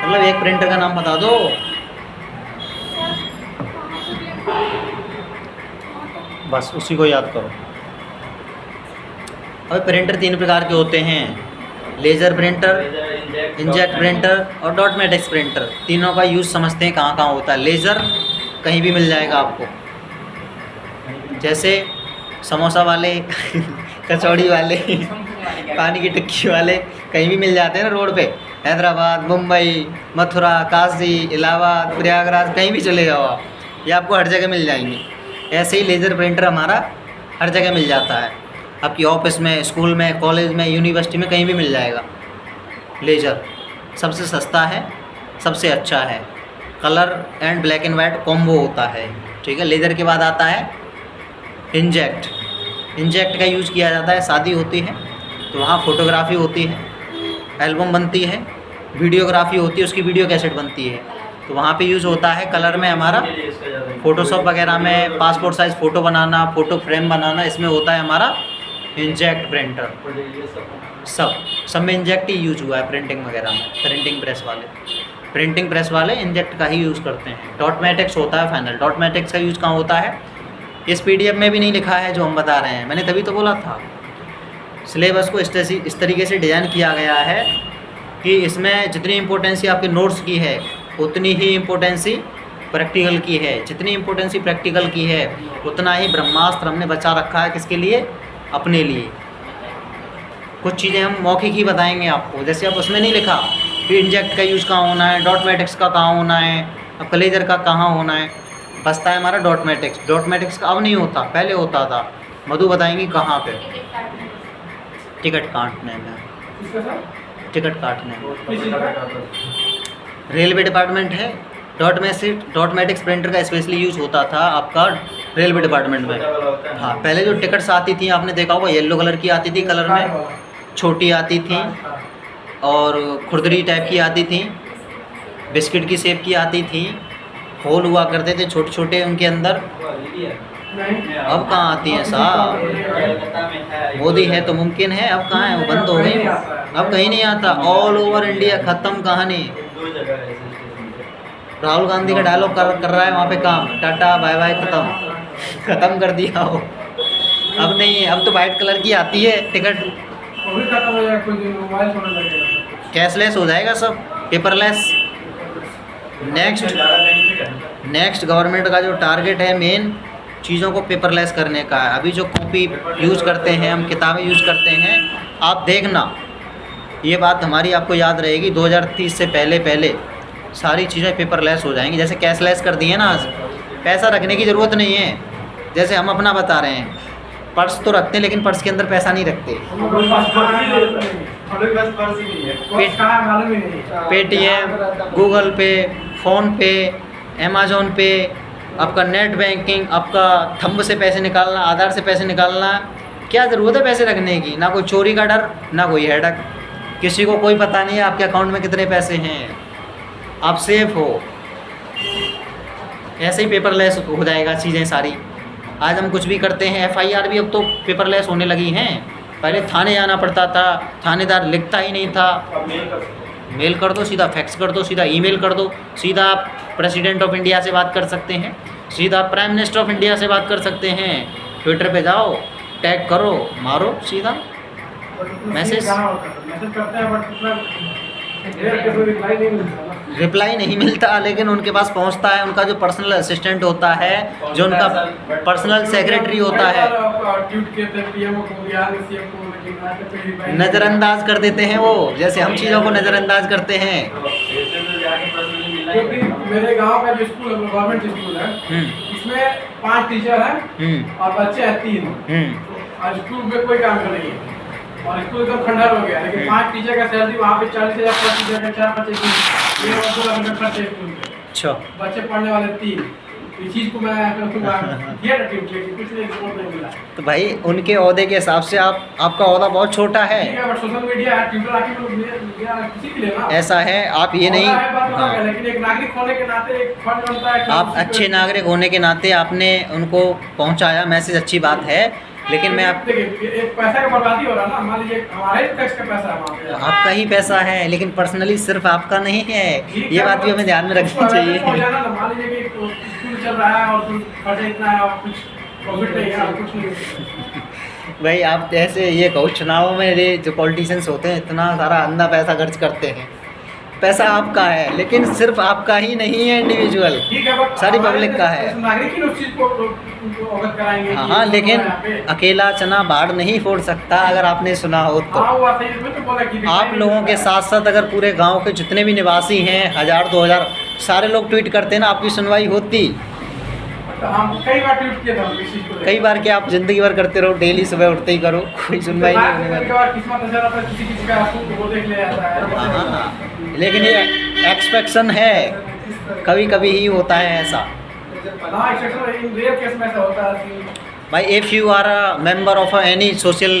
मतलब एक प्रिंटर का नाम बता दो। बस उसी को याद करो। अब प्रिंटर 3 प्रकार के होते हैं, लेज़र प्रिंटर, इंजेक्ट प्रिंटर और डॉट मैट्रिक्स प्रिंटर। तीनों का यूज़ समझते हैं कहाँ कहाँ होता है। लेज़र कहीं भी मिल जाएगा आपको, जैसे समोसा वाले कचौड़ी वाले पानी की टिक्की वाले कहीं भी मिल जाते हैं ना रोड पे। हैदराबाद, मुंबई, मथुरा, काशी, इलाहाबाद, प्रयागराज, कहीं भी चले जाओ आप, ये आपको हर जगह मिल जाएंगे। ऐसे ही लेज़र प्रिंटर हमारा हर जगह मिल जाता है, आपकी ऑफिस में, स्कूल में, कॉलेज में, यूनिवर्सिटी में, कहीं भी मिल जाएगा। लेज़र सबसे सस्ता है, सबसे अच्छा है, colour and black and white combo होता है, ठीक है। लेज़र के बाद आता है इंजेक्ट। इंजेक्ट का यूज़ किया जाता है, शादी होती है तो वहाँ फ़ोटोग्राफी होती है, एल्बम बनती है, वीडियोग्राफी होती है, उसकी वीडियो कैसेट बनती है, तो वहाँ पे यूज़ होता है। कलर में हमारा फ़ोटोशॉप वगैरह में पासपोर्ट साइज़ फ़ोटो बनाना, फ़ोटो फ्रेम बनाना, इसमें होता है हमारा इंजेक्ट प्रिंटर। सब में इंजेक्ट ही यूज़ हुआ है, प्रिंटिंग वगैरह में। प्रिंटिंग प्रेस वाले इंजेक्ट का ही यूज़ करते हैं। डॉट मैट्रिक्स होता है फाइनल। डॉट मैट्रिक्स का यूज़ कहाँ होता है, इस PDF में भी नहीं लिखा है जो हम बता रहे हैं, मैंने तभी तो बोला था। सिलेबस को इस तरीके से डिज़ाइन किया गया है कि इसमें जितनी इम्पोर्टेंसी आपके नोट्स की है उतनी ही इम्पोर्टेंसी प्रैक्टिकल की है। जितनी इम्पोर्टेंसी प्रैक्टिकल की है उतना ही ब्रह्मास्त्र हमने बचा रखा है। किसके लिए? अपने लिए। कुछ चीज़ें हम मौखिक ही बताएंगे आपको, जैसे अब उसमें नहीं लिखा कि इंजेक्ट का यूज़ कहाँ होना है, डॉट मैट्रिक्स का कहाँ होना है, अब लेज़र का कहाँ होना है। बसता है हमारा डॉट मैट्रिक्स। डॉट मैट्रिक्स का अब नहीं होता, पहले होता था। मधु बताएंगी कहाँ पे। टिकट काटने में, टिकट काटने में रेलवे डिपार्टमेंट है। डॉट मैट्रिक्स प्रिंटर का स्पेशली यूज़ होता था आपका रेलवे डिपार्टमेंट में। हाँ, पहले जो टिकट्स आती थी आपने देखा होगा, येलो कलर की आती थी, कलर में छोटी आती थी और खुरदरी टाइप की आती थी, बिस्किट की शेप की आती थी, होल हुआ करते थे छोटे छोटे उनके अंदर। अब कहाँ आती हैं साहब, मोदी है तो मुमकिन है, अब कहाँ है, वो बंद हो गई, अब कहीं नहीं आता। ऑल ओवर इंडिया ख़त्म कहानी। राहुल गांधी का डायलॉग कर रहा है वहाँ पे काम, टाटा बाय बाय, ख़त्म कर दिया हो। अब नहीं है, अब तो वाइट कलर की आती है टिकट। वो भी खत्म हो जाएगा, कुछ दिन मोबाइल होने लगेगा, कैशलेस हो जाएगा सब, पेपरलेस। नेक्स्ट गवर्नमेंट का जो टारगेट है मेन, चीज़ों को पेपरलेस करने का है। अभी जो कॉपी यूज़ करते हैं हम, किताबें यूज़ करते हैं, आप देखना ये बात हमारी आपको याद रहेगी, 2030 से पहले सारी चीज़ें पेपरलेस हो जाएंगी। जैसे कैशलेस कर दिए ना, आज पैसा रखने की ज़रूरत नहीं है। जैसे हम अपना बता रहे हैं, पर्स तो रखते हैं लेकिन पर्स के अंदर पैसा नहीं रखते। पेटीएम, गूगल पे, फ़ोन पे, अमेज़ॉन पे, आपका नेट बैंकिंग, आपका थंब से पैसे निकालना, आधार से पैसे निकालना, क्या ज़रूरत है पैसे रखने की? ना कोई चोरी का डर, ना कोई हेडक, किसी को कोई पता नहीं है आपके अकाउंट में कितने पैसे हैं, आप सेफ हो। ऐसे ही पेपरलेस हो जाएगा चीज़ें सारी। आज हम कुछ भी करते हैं, FIR भी अब तो पेपरलेस होने लगी हैं। पहले थाने जाना पड़ता था, थानेदार लिखता ही नहीं था। मेल कर दो सीधा, फैक्स कर दो सीधा, ईमेल कर दो सीधा, आप प्रेसिडेंट ऑफ इंडिया से बात कर सकते हैं, सीधा प्राइम मिनिस्टर ऑफ इंडिया से बात कर सकते हैं। ट्विटर पे जाओ, टैग करो, मारो सीधा मैसेज करते हैं, बट रिप्लाई नहीं मिलता, लेकिन उनके पास पहुंचता है उनका जो पर्सनल असिस्टेंट होता है, जो उनका पर्सनल सेक्रेटरी होता है। नज़रअंदाज कर देते हैं वो, जैसे हम चीज़ों को नज़रअंदाज करते हैं। क्योंकि मेरे गांव का जो स्कूल है, गवर्नमेंट स्कूल है, इसमें 5 टीचर हैं और बच्चे हैं 3, और स्कूल में कोई काम नहीं है और स्कूल एकदम खंडर हो गया। लेकिन 5 टीचर का सैलरी वहाँ पे 40,000 पर टीचर का, 4 बच्चे की, ये 2 खर्चे स्कूल के। अच्छा, बच्चे पढ़ने वाले 3। इस चीज़ को मैं किया था टीम के, कुछ नहीं रिपोर्ट नहीं मिला। तो भाई उनके ओहदे के हिसाब से आपका ओहदा बहुत छोटा है। बट सोशल मीडिया है, ट्विटर आके किसी के लिए ना ऐसा है, आप ये नहीं, हाँ, लेकिन एक नागरिक होने के नाते एक फर्ज बनता है। आप अच्छे नागरिक होने के नाते आपने उनको पहुंचाया मैसेज, अच्छी बात है। लेकिन मैं आप देखिए, एक पैसा का बर्बादी हो रहा है ना, मान लीजिए हमारे टैक्स का पैसा है वहाँ पे, आपका ही पैसा है, लेकिन पर्सनली सिर्फ आपका नहीं है, ये बात भी हमें ध्यान में रखनी चाहिए। मान लीजिए कि स्कूल चल रहा है और खर्चा इतना है और कुछ प्रॉफिट नहीं है, आप कुछ नहीं। भाई आप ऐसे ये कहो, चुनावों में ये जो पॉलिटिशियंस होते हैं इतना सारा अंधा पैसा खर्च करते हैं, पैसा आपका है लेकिन सिर्फ आपका ही नहीं है इंडिविजुअल, ठीक है, बट सारी हमारे पब्लिक का है। नागरिक ही उस चीज़ को अवगत कराएंगे हाँ कि हाँ, लेकिन यहाँ पे- अकेला चना बाढ़ नहीं फोड़ सकता, अगर आपने सुना हो तो। हाँ, वो बात है, इसमें तो बोला कि आप लोगों के साथ साथ अगर पूरे गांव के जितने भी निवासी हैं 1000 2000 सारे लोग ट्वीट करते हैं ना, आपकी सुनवाई होती। तो हम कई बार ट्वीट किए थे हम इस चीज़ को लेकर। कई बार क्या आप जिंदगी भर करते रहो, डेली सुबह उठते ही करो, कोई सुनवाई नहीं होने वाली। कई बार किस्मत नजर आता है, किसी का आंसू तो वो देख ले जाता है। हाँ, लेकिन ये एक्सपेक्शन है, कभी कभी ही होता है ऐसा। हाँ, एक्सेप्शन इन रेयर केस में ऐसा होता है कि भाई if you are a member of any social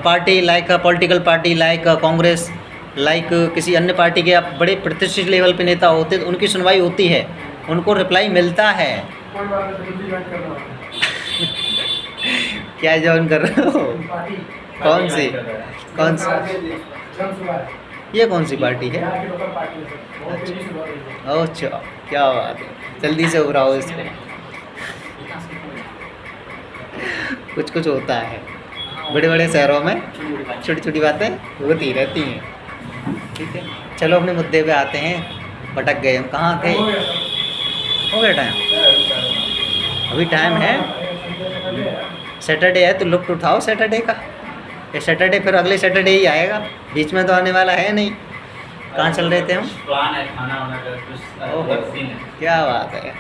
party like a political party like Congress like किसी अन्य पार्टी के आप बड़े प्रतिष्ठित लेवल पे नेता होते तो उनकी सुनवाई होती है, उनको रिप्लाई मिलता है। कोई बात नहीं, जल्दी ज्वाइन कर रहा हूँ क्या ज्वाइन कर रहे हो? पार्टी। कौन सी? कौन सी? जनसुभा है, ये कौन सी पार्टी है? यहाँ की लोकल पार्टी है सर, बहुत तेजी से बढ़ रही है। अच्छा, क्या बात है, जल्दी से उभराओ इसको। कुछ कुछ होता है बड़े बड़े शहरों में, छोटी छोटी बातें होती रहती हैं। ठीक है, चलो अपने मुद्दे पे आते हैं। भटक गए हम, कहाँ थे? हो गया सर। हो गया टाइम? अभी टाइम है, सैटरडे है तो लुफ्त उठाओ सैटरडे का। ये सैटरडे फिर अगले सैटरडे ही आएगा, बीच में तो आने वाला है नहीं। कहाँ चल रहे थे हम? प्लान है खाना वाना का कुछ ओहो, अलग सीन है। क्या बात है,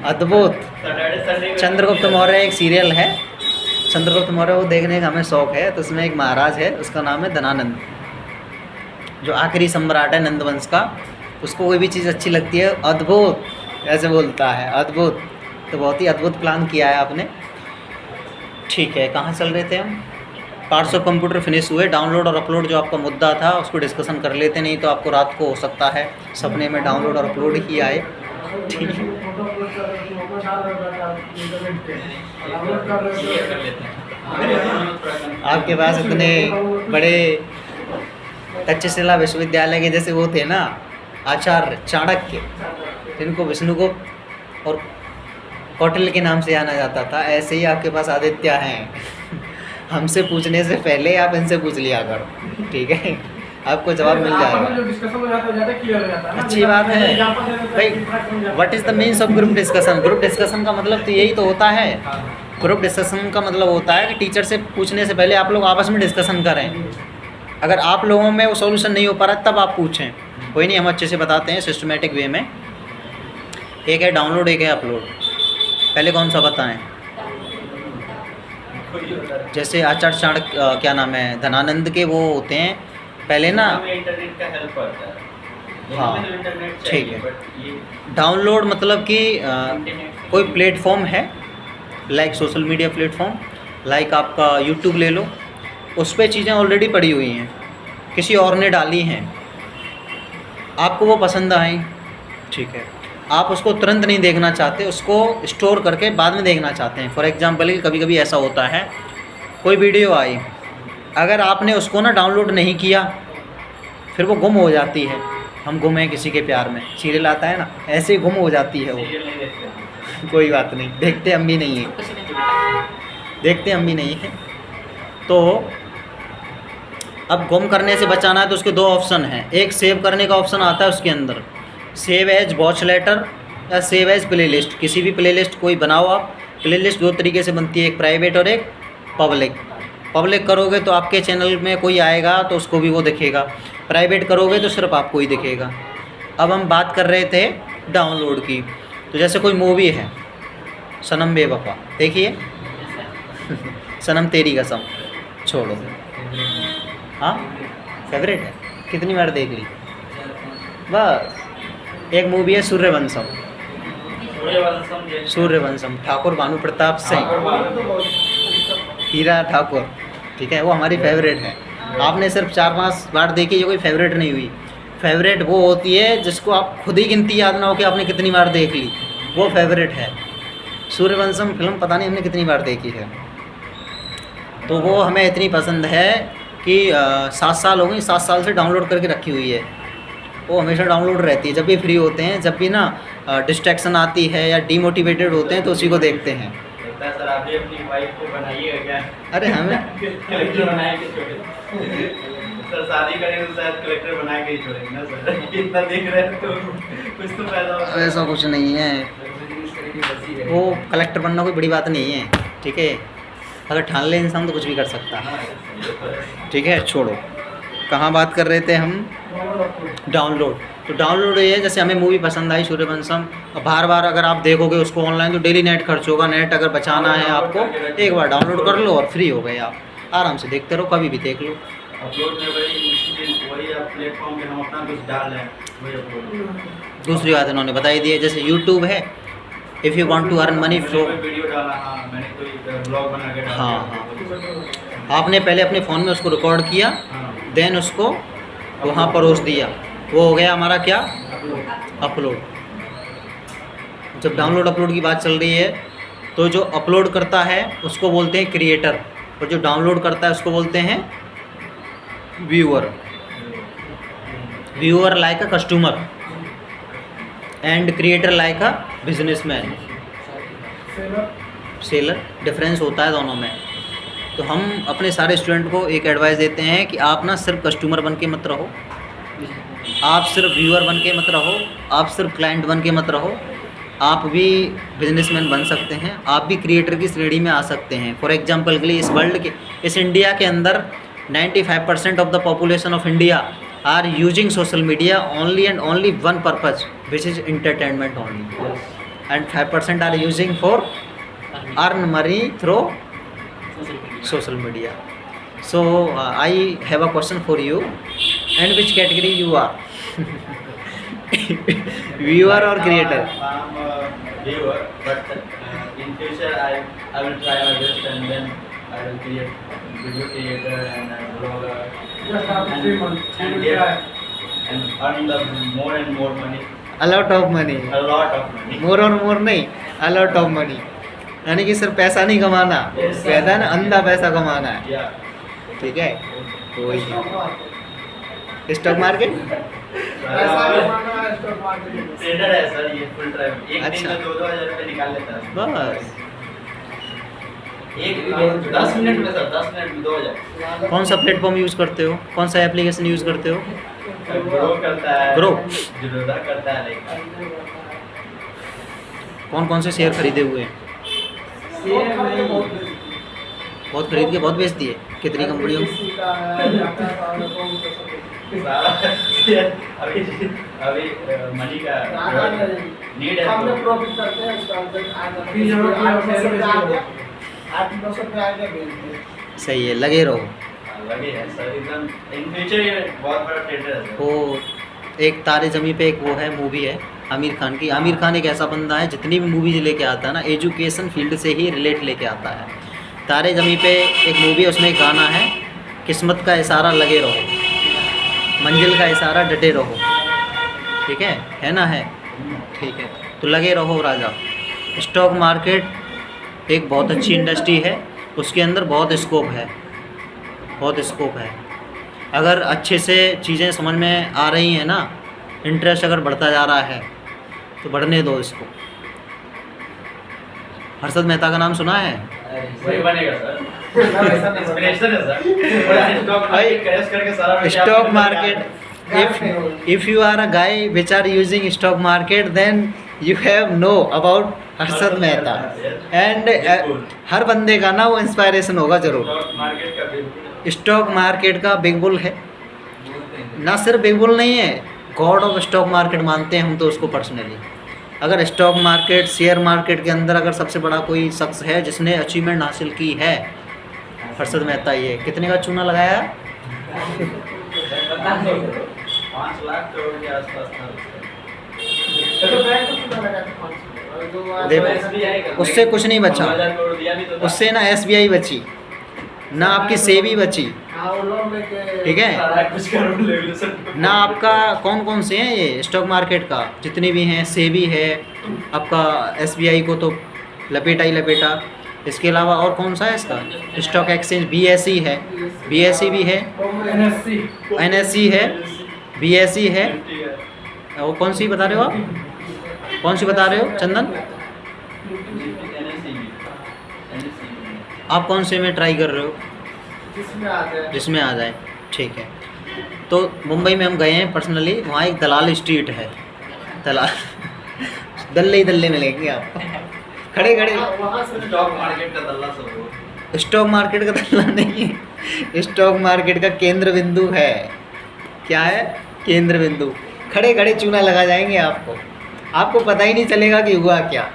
अद्भुत। सैटरडे संडे चंद्रगुप्त मौर्य एक सीरियल है, चंद्रगुप्त मौर्य वो देखने का हमें शौक है। तो उसमें एक महाराज है, उसका नाम है धनानंद, जो आखिरी सम्राट है नंदवंश का। उसको कोई भी चीज़ अच्छी लगती है, अद्भुत ऐसे बोलता है, अद्भुत। तो बहुत ही अद्भुत प्लान किया है आपने। ठीक है, कहाँ चल रहे थे हम? पार्ट्स ऑफ कंप्यूटर फिनिश हुए, डाउनलोड और अपलोड जो आपका मुद्दा था उसको डिस्कशन कर लेते, नहीं तो आपको रात को हो सकता है सपने में डाउनलोड और अपलोड ही आए। ठीक है, फोटो अपलोड कर रहे हो तो वो डाल रहे हो इंटरनेट पे, डाउनलोड कर रहे ये हो कर लेते हैं। आपके पास इतने बड़े तक्षशिला विश्वविद्यालय के जैसे वो थे ना आचार्य चाणक्य, जिनको विष्णुगुप्त और कौटिल्य के नाम से जाना जाता था, ऐसे ही आपके पास आदित्य हैं। हमसे पूछने से पहले आप इनसे पूछ लिया करो, ठीक है, आपको जवाब मिल आपस में जाएगा। जो डिस्कशन हो जाता है ज़्यादा क्लियर हो जाता है ना। अच्छी बात है एग्जांपल देने से भाई। इंटरेक्ट हो जाता है। What is the means of group discussion? Group discussion का मतलब तो यही तो होता है। ग्रुप डिस्कशन का मतलब होता है कि टीचर से पूछने से पहले आप लोग आपस में डिस्कशन करें। अगर आप लोगों में वो सॉल्यूशन नहीं हो पा रहा तब आप पूछें, कोई नहीं, हम अच्छे से बताते हैं सिस्टमेटिक वे में। एक है डाउनलोड, एक है अपलोड। पहले कौन सा बताएं? जैसे आचार्य चाणक्य क्या नाम है, धनानंद के वो होते हैं पहले ना। हमें इंटरनेट का हेल्प करता है। हाँ, हमें तो इंटरनेट ठीक चाहिए, है। बट ये डाउनलोड मतलब कि इंटरनेट कोई प्लेटफॉर्म है like social media platform, like आपका यूट्यूब ले लो, उस पर चीज़ें ऑलरेडी पड़ी हुई हैं, किसी और ने डाली हैं, आपको वो पसंद आई, ठीक है, आप उसको तुरंत नहीं देखना चाहते, उसको स्टोर करके बाद में देखना चाहते हैं। फॉर एग्जांपल कभी कभी ऐसा होता है, कोई वीडियो आई, अगर आपने उसको ना डाउनलोड नहीं किया फिर वो गुम हो जाती है। हम गुम हैं किसी के प्यार में, सीरियल आता है ना, ऐसे ही गुम हो जाती है वो। सीरियल नहीं देखते। कोई बात नहीं, देखते हम भी नहीं हैं, कुछ नहीं जुड़ा। देखते हम भी नहीं हैं। तो अब गुम करने से बचाना है तो उसके दो ऑप्शन हैं। एक सेव करने का ऑप्शन आता है उसके अंदर, सेव एज वॉच लेटर या सेव एज प्लेलिस्ट। किसी भी प्लेलिस्ट कोई बनाओ आप। प्लेलिस्ट दो तरीके से बनती है, एक प्राइवेट और एक पब्लिक। पब्लिक करोगे तो आपके चैनल में कोई आएगा तो उसको भी वो दिखेगा, प्राइवेट करोगे तो सिर्फ आपको ही दिखेगा। अब हम बात कर रहे थे डाउनलोड की, तो जैसे कोई मूवी है सनम बेवफा, देखिए सनम तेरी कसम, छोड़ो, हाँ फेवरेट है, कितनी बार देख ली बस। एक मूवी है सूर्यवंशम, सूर्यवंशम, ठाकुर भानु प्रताप सिंह, हीरा ठाकुर, ठीक है, वो हमारी फेवरेट है। आपने सिर्फ 4-5 बार देखी, ये कोई फेवरेट नहीं हुई। फेवरेट वो होती है जिसको आप खुद ही गिनती याद ना हो कि आपने कितनी बार देख ली, वो फेवरेट है। सूर्यवंशम फिल्म पता नहीं हमने कितनी बार देखी है, तो वो हमें इतनी पसंद है कि 7 साल हो गई, 7 साल से डाउनलोड करके रखी हुई है। वो हमेशा डाउनलोड रहती है, जब भी फ्री होते हैं, जब भी ना डिस्ट्रैक्शन आती है या डीमोटिवेटेड होते हैं तो उसी को देखते हैं। आप भी अपनी वाइफ को बनाइएगा क्या? अरे हमें कलेक्टर बनाएंगे छोटे सर, शादी करेंगे तो शायद कलेक्टर बना के ही छोड़ेंगे ना सर। इतना देख रहे हैं तो कुछ तो फायदा होगा। ऐसा कुछ नहीं है, वो कलेक्टर बनना कोई बड़ी बात नहीं है, ठीक है। अगर ठान ले इंसान तो कुछ भी कर सकता है, ठीक है। छोड़ो, कहाँ बात कर रहे थे हम? डाउनलोड। तो डाउनलोड ये है, जैसे हमें मूवी पसंद आई सूर्यवंशम, बार बार अगर आप देखोगे उसको ऑनलाइन तो डेली नेट खर्च होगा। नेट अगर बचाना है आपको, एक बार डाउनलोड कर लो और फ्री हो गए आप, आराम से देखते रहो, कभी भी देख लो। अपलोड में वही आप प्लेटफॉर्म पे हम अपना कुछ डाल रहे हैं, वही अपलोड। दूसरी बात इन्होंने बताई दी है, जैसे यूट्यूब है, if you want to earn money from. Video डाला, हाँ मैंने कोई ब्लॉग बना के डाला। हाँ, आपने पहले अपने फ़ोन में उसको रिकॉर्ड किया, हाँ, देन उसको वहाँ परोस दिया, वो हो गया हमारा क्या? अपलोड। जब डाउनलोड अपलोड की बात चल रही है, तो जो अपलोड करता है उसको बोलते हैं क्रिएटर, और जो डाउनलोड करता है उसको बोलते हैं viewer. Viewer like a customer and creator like a businessman, seller. Difference होता है दोनों में। तो हम अपने सारे स्टूडेंट को एक एडवाइस देते हैं कि आप ना सिर्फ कस्टमर बन के मत रहो, आप सिर्फ व्यूअर बन के मत रहो, आप सिर्फ क्लाइंट बन के मत रहो, आप भी बिजनेसमैन बन सकते हैं, आप भी क्रिएटर की श्रेणी में आ सकते हैं। फॉर एग्जांपल के लिए, इस वर्ल्ड के, इस इंडिया के अंदर 95% of the population of India are using social media only and only one purpose, which is entertainment only, and 5% are using for earn money through social media. So I have a question for you, and which category you are? Viewer or creator? I'm a viewer, but in future I will try my best, and then I will create video creator and blogger Just after 3 months, you and will get try. and earn the more and more money, A lot of money. a lot of money. More और more नहीं, a lot of money. यानी कि सिर्फ पैसा नहीं कमाना, कहता है ना अंधा पैसा कमाना है, Yeah. ठीक है। तो वही स्टॉक मार्केट। पैसा कमाना है स्टॉक मार्केट में। ट्रेडर है सर, ये फुल टाइम एक दिन अच्छा। में 2-2 हज़ार रुपये निकाल लेता है। बस। एक 10 मिनट में सर, 10 मिनट में 2000। कौन सा प्लेटफॉर्म यूज़ करते हो? कौन सा एप्लीकेशन यूज़ करते हो? ग्रो करता है, Grow? जिरोधा करता है, लाइक कौन कौन से शेयर खरीदे हुए हैं? बहुत खरीद के बहुत बेच दिए। कितनी कंपनियों? सारा अभी मनी का नीड है हमने तो प्रॉफिट करते हैं इसका सही है, लगे रहो। लगे है सर, एकदम इन फ्यूचर ये बहुत बड़ा ट्रेडर है। वो एक तारे ज़मीं पे एक वो है मूवी है आमिर खान की। आमिर खान एक ऐसा बंदा है, जितनी भी मूवीज लेके आता है ना, एजुकेशन फील्ड से ही रिलेट लेके आता है। तारे ज़मीं पे एक मूवी है, उसमें एक गाना है, किस्मत का इशारा लगे रहो, मंजिल का इशारा डटे रहो, ठीक है ना? है, ठीक है। तो लगे रहो राजा। स्टॉक मार्केट एक बहुत अच्छी इंडस्ट्री है, उसके अंदर बहुत स्कोप है, बहुत स्कोप है। अगर अच्छे से चीज़ें समझ में आ रही हैं ना, इंटरेस्ट अगर बढ़ता जा रहा है तो बढ़ने दो इसको। हर्षद मेहता का नाम सुना है? वही बनेगा सर, इंस्पिरेशन है सर। स्टॉक मार्केट क्रैश करके सारा stock market, if you are a guy which are using stock market, then you have know about Harshad Mehta, and हर बंदे का ना वो इंस्पायरेशन होगा जरूर। स्टॉक मार्केट का बिल्कुल स्टॉक मार्केट का बिग बुल है, ना सिर्फ बिग बुल नहीं है, गॉड ऑफ स्टॉक मार्केट मानते हैं हम तो उसको पर्सनली। अगर स्टॉक मार्केट, शेयर मार्केट के अंदर अगर सबसे बड़ा कोई शख्स है जिसने अचीवमेंट हासिल की है, हर्षद मेहता। ये कितने का चूना लगाया? 5 लाख करोड़ के आसपास था देखो, उससे कुछ नहीं बचा, 2000 करोड़ दिया भी तो था। उससे ना SBI बची, ना आपकी सेबी बची, ठीक है सारा कुछ करोड़ लेवल से ना। आपका कौन कौन से हैं ये स्टॉक मार्केट का, जितने भी हैं, सेबी है आपका, SBI को तो लपेटा ही लपेटा। इसके अलावा और कौन सा है इसका स्टॉक एक्सचेंज? BSE है, BSE भी है, NSE है, BSE है, और कौन सी बता रहे हो आप? कौन सी बता रहे हो चंदन? आप कौन से में ट्राई कर रहे हो? जिसमें आ जाए। जिसमें आ जाए, ठीक है। तो मुंबई में हम गए हैं पर्सनली, वहाँ एक दलाल स्ट्रीट है, दलाल दल्ले ही दल्ले मिलेंगे आपको, खड़े खड़े। वहाँ से स्टॉक मार्केट का दल्ला सब वो। स्टॉक मार्केट का दल्ला नहीं है, स्टॉक मार्केट का केंद्र बिंदु है। क्या है? केंद्र बिंदु। खड़े खड़े चूना लगा जाएंगे आपको, आपको पता ही नहीं चलेगा कि हुआ क्या।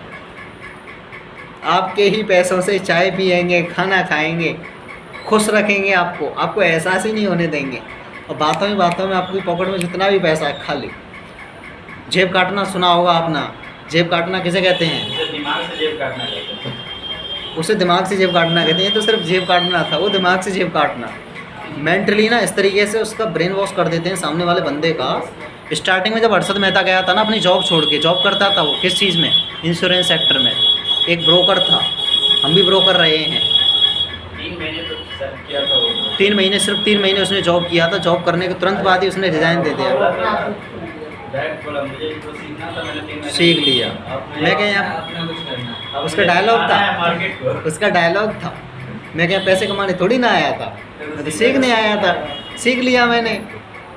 आपके ही पैसों से चाय पिएंगे, खाना खाएंगे, खुश रखेंगे आपको, आपको एहसास ही नहीं होने देंगे। और बातों में आपकी पॉकेट में जितना भी पैसा है खाली। जेब काटना सुना होगा आपने, जेब काटना किसे कहते हैं? उसे दिमाग से जेब काटना कहते हैं। उसे दिमाग से जेब काटना कहते हैं। तो सिर्फ जेब काटना था, वो दिमाग से जेब काटना। मेंटली ना इस तरीके से उसका ब्रेन वॉश कर देते हैं सामने वाले बंदे का। स्टार्टिंग में जब हर्षद मेहता गया था ना अपनी जॉब छोड़ के, जॉब करता था वो किस चीज़ में? इंश्योरेंस सेक्टर में, एक ब्रोकर था। हम भी ब्रोकर रहे हैं। 3 महीने तो सर किया था वो। 3 महीने, सिर्फ 3 महीने उसने जॉब किया था। जॉब करने के तुरंत बाद ही उसने रिजाइन दे दिया। डायरेक्ट बोला मुझे तो सीखना था, मैंने 3 महीने सीख लिया। मैं क्या यहाँ अपना कुछ करना। अब उसका मुझे डायलॉग आना था। है मार्केट को। उसका डायलॉग था, मैं क्या पैसे कमाने थोड़ी ना आया था, मैं तो सीखने आया था। सीख लिया मैंने,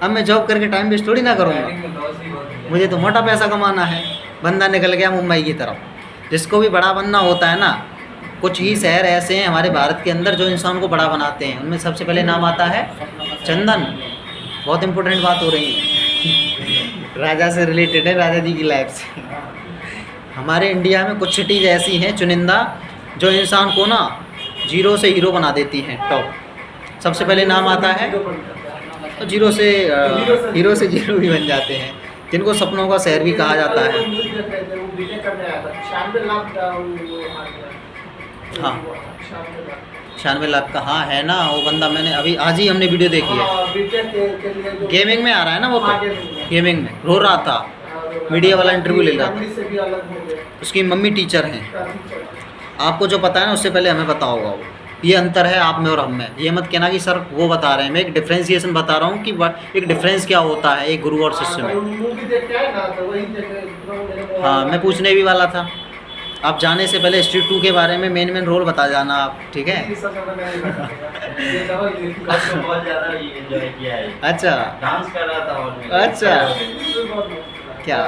अब मैं जॉब करके टाइम वेस्ट थोड़ी ना करूँगा। Starting में loss ही बहुत हो गया। मुझे तो मोटा पैसा कमाना है। बंदा निकल गया मुंबई की तरफ। जिसको भी बड़ा बनना होता है ना, कुछ ही शहर ऐसे हैं हमारे भारत के अंदर जो इंसान को बड़ा बनाते हैं। उनमें सबसे पहले नाम आता है चंदन। बहुत इंपॉर्टेंट बात हो रही है, राजा से रिलेटेड है, राजा जी की लाइफ से। हमारे इंडिया में कुछ सिटीज़ ऐसी हैं चुनिंदा जो इंसान को ना जीरो से हीरो बना देती हैं। टॉप सबसे पहले नाम आता है, तो जीरो से हीरो से जीरो भी बन जाते हैं, जिनको सपनों का शहर भी कहा जाता है। हाँ। 96 लाख का, हाँ है ना वो बंदा। मैंने अभी आज ही हमने वीडियो देखी है। गेमिंग में आ रहा है ना वो, तो गेमिंग में रो रहा था, मीडिया वाला इंटरव्यू ले रहा था। उसकी मम्मी टीचर हैं। आपको जो पता है ना उससे पहले हमें पता होगा वो। ये अंतर है आप में और हम में। ये मत कहना कि सर वो बता रहे हैं, मैं एक डिफ्रेंशिएशन बता रहा हूँ कि एक डिफरेंस क्या होता है एक गुरु और शिष्य में। हाँ, मैं पूछने भी वाला था। आप जाने से पहले स्ट्रीट 2 के बारे में मेन रोल बता जाना आप, ठीक है? उसको बहुत ज़्यादा एंजॉय किया है। अच्छा, डांस कर रहा था हॉल में। अच्छा क्या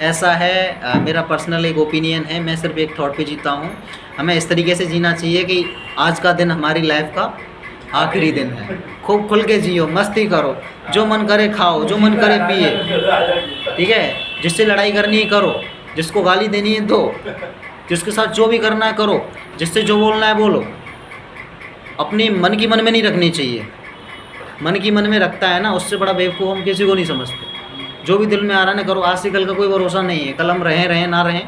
ऐसा है? मेरा पर्सनल एक ओपिनियन है, मैं सिर्फ एक थॉट पे जीता हूँ। हमें इस तरीके से जीना चाहिए कि आज का दिन हमारी लाइफ का आखिरी दिन है। खूब खुल के जियो, मस्ती करो, जो मन करे खाओ, जो मन करे पिए, ठीक है? जिससे लड़ाई करनी है करो, जिसको गाली देनी है दो, जिसके साथ जो भी करना है करो, जिससे जो बोलना है बोलो। अपनी मन की मन में नहीं रखनी चाहिए। मन की मन में रखता है ना, उससे बड़ा बेवकूफ़ हम किसी को नहीं समझते। जो भी दिल में आ रहा है ना करो। आज से कल का कोई भरोसा नहीं है, कल हम रहें ना रहें।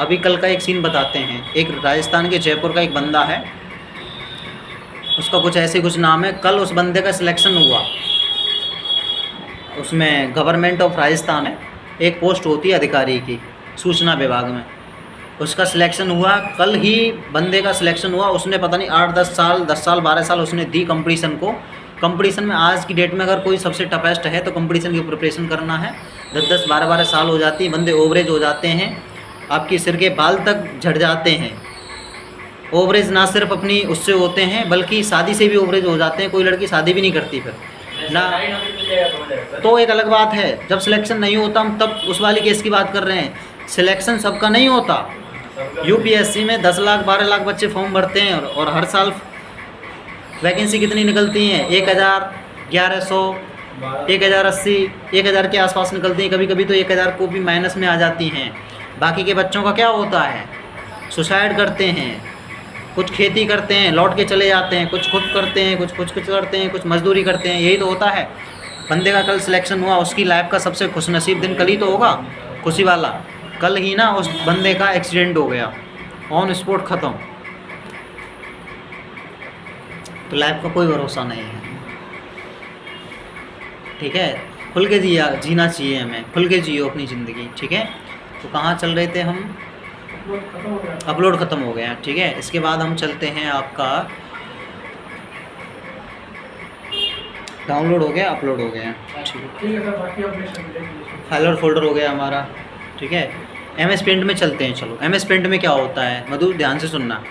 अभी कल का एक सीन बताते हैं। एक राजस्थान के जयपुर का एक बंदा है, उसका कुछ ऐसे कुछ नाम है। कल उस बंदे का सिलेक्शन हुआ, उसमें गवर्नमेंट ऑफ राजस्थान है, एक पोस्ट होती है अधिकारी की सूचना विभाग में, उसका सिलेक्शन हुआ। कल ही बंदे का सिलेक्शन हुआ। उसने पता नहीं 8-10 साल 12 साल उसने दी कंपटीशन को। कंपटीशन में आज की डेट में अगर कोई सबसे टफेस्ट है तो कंपटीशन की प्रिपरेशन करना है। 10-10 12-12 साल हो जाती है, बंदे ओवरेज हो जाते हैं, आपकी सिर के बाल तक झड़ जाते हैं। ओवरेज ना सिर्फ अपनी उससे होते हैं बल्कि शादी से भी ओवरेज हो जाते हैं। कोई लड़की शादी भी नहीं करती फिर ना, तो एक अलग बात है। जब सिलेक्शन नहीं होता हम तब उस वाली केस की बात कर रहे हैं। सिलेक्शन सबका नहीं होता। यूपीएससी में 10 लाख 12 लाख बच्चे फॉर्म भरते हैं और हर साल वैकेंसी कितनी निकलती हैं? 1000, 1100, 1080, 1000 के आसपास निकलती हैं। कभी कभी तो 1000 को भी माइनस में आ जाती हैं। बाकी के बच्चों का क्या होता है? सुसाइड करते हैं, कुछ खेती करते हैं लौट के चले जाते हैं, कुछ खुद करते हैं, कुछ करते हैं, कुछ मजदूरी करते हैं। यही तो होता है। बंदे का कल सिलेक्शन हुआ, उसकी लाइफ का सबसे खुशनसीब दिन कल ही तो होगा, खुशी वाला। कल ही ना उस बंदे का एक्सीडेंट हो गया, ऑन स्पॉट ख़त्म। तो लाइफ का कोई भरोसा नहीं है, ठीक है? खुल के जीना चाहिए हमें, खुल के जियो अपनी ज़िंदगी, ठीक है? तो कहाँ चल रहे थे हम? अपलोड ख़त्म हो गया, ठीक है? इसके बाद हम चलते हैं, आपका डाउनलोड हो गया, अपलोड हो गया, ठीक है? ठीक है सर, बाकी अपडेट फाइल और फोल्डर हो गया हमारा, ठीक है? MS पेंट में चलते हैं। चलो MS पेंट में क्या होता है मधु, ध्यान से सुनना।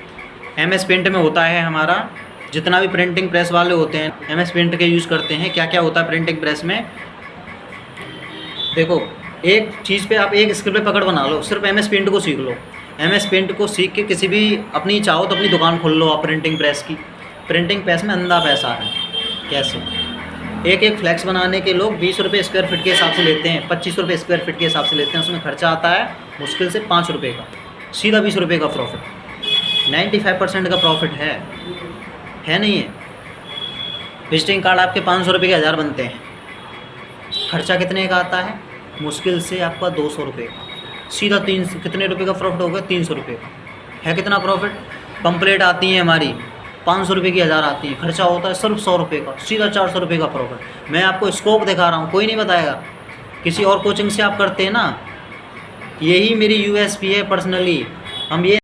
MS पेंट में होता है हमारा, जितना भी प्रिंटिंग प्रेस वाले होते हैं MS पेंट के यूज़ करते हैं। क्या क्या होता है प्रिंटिंग प्रेस में, देखो एक चीज़ पे आप एक स्किल पे पकड़ बना लो, सिर्फ MS पेंट को सीख लो। MS पेंट को सीख के किसी भी अपनी चाहो तो अपनी दुकान खोल लो आप प्रिंटिंग प्रेस की। प्रिंटिंग प्रेस में अंधा पैसा है। कैसे, एक एक फ्लैक्स बनाने के लोग 20 रुपये स्क्वायर फीट के हिसाब से लेते हैं, 25 रुपये स्क्वायर फीट के हिसाब से लेते हैं। उसमें खर्चा आता है मुश्किल से 5 रुपये का, सीधा 20 रुपये का प्रॉफिट। 95% का प्रॉफिट है नहीं है। विजिटिंग कार्ड आपके 500 रुपये के 1000 बनते हैं। खर्चा कितने का आता है, मुश्किल से आपका 200 रुपये का, सीधा कितने रुपये का प्रॉफिट होगा, 300 रुपये का। है कितना प्रॉफिट। कंप्लेट आती है हमारी 500 रुपये की 1000 आती है, खर्चा होता है सिर्फ 100 रुपये का, सीधा 400 रुपये का प्रॉफिट। मैं आपको स्कोप दिखा रहा हूँ, कोई नहीं बताएगा। किसी और कोचिंग से आप करते हैं ना, यही मेरी USP है पर्सनली। हम ये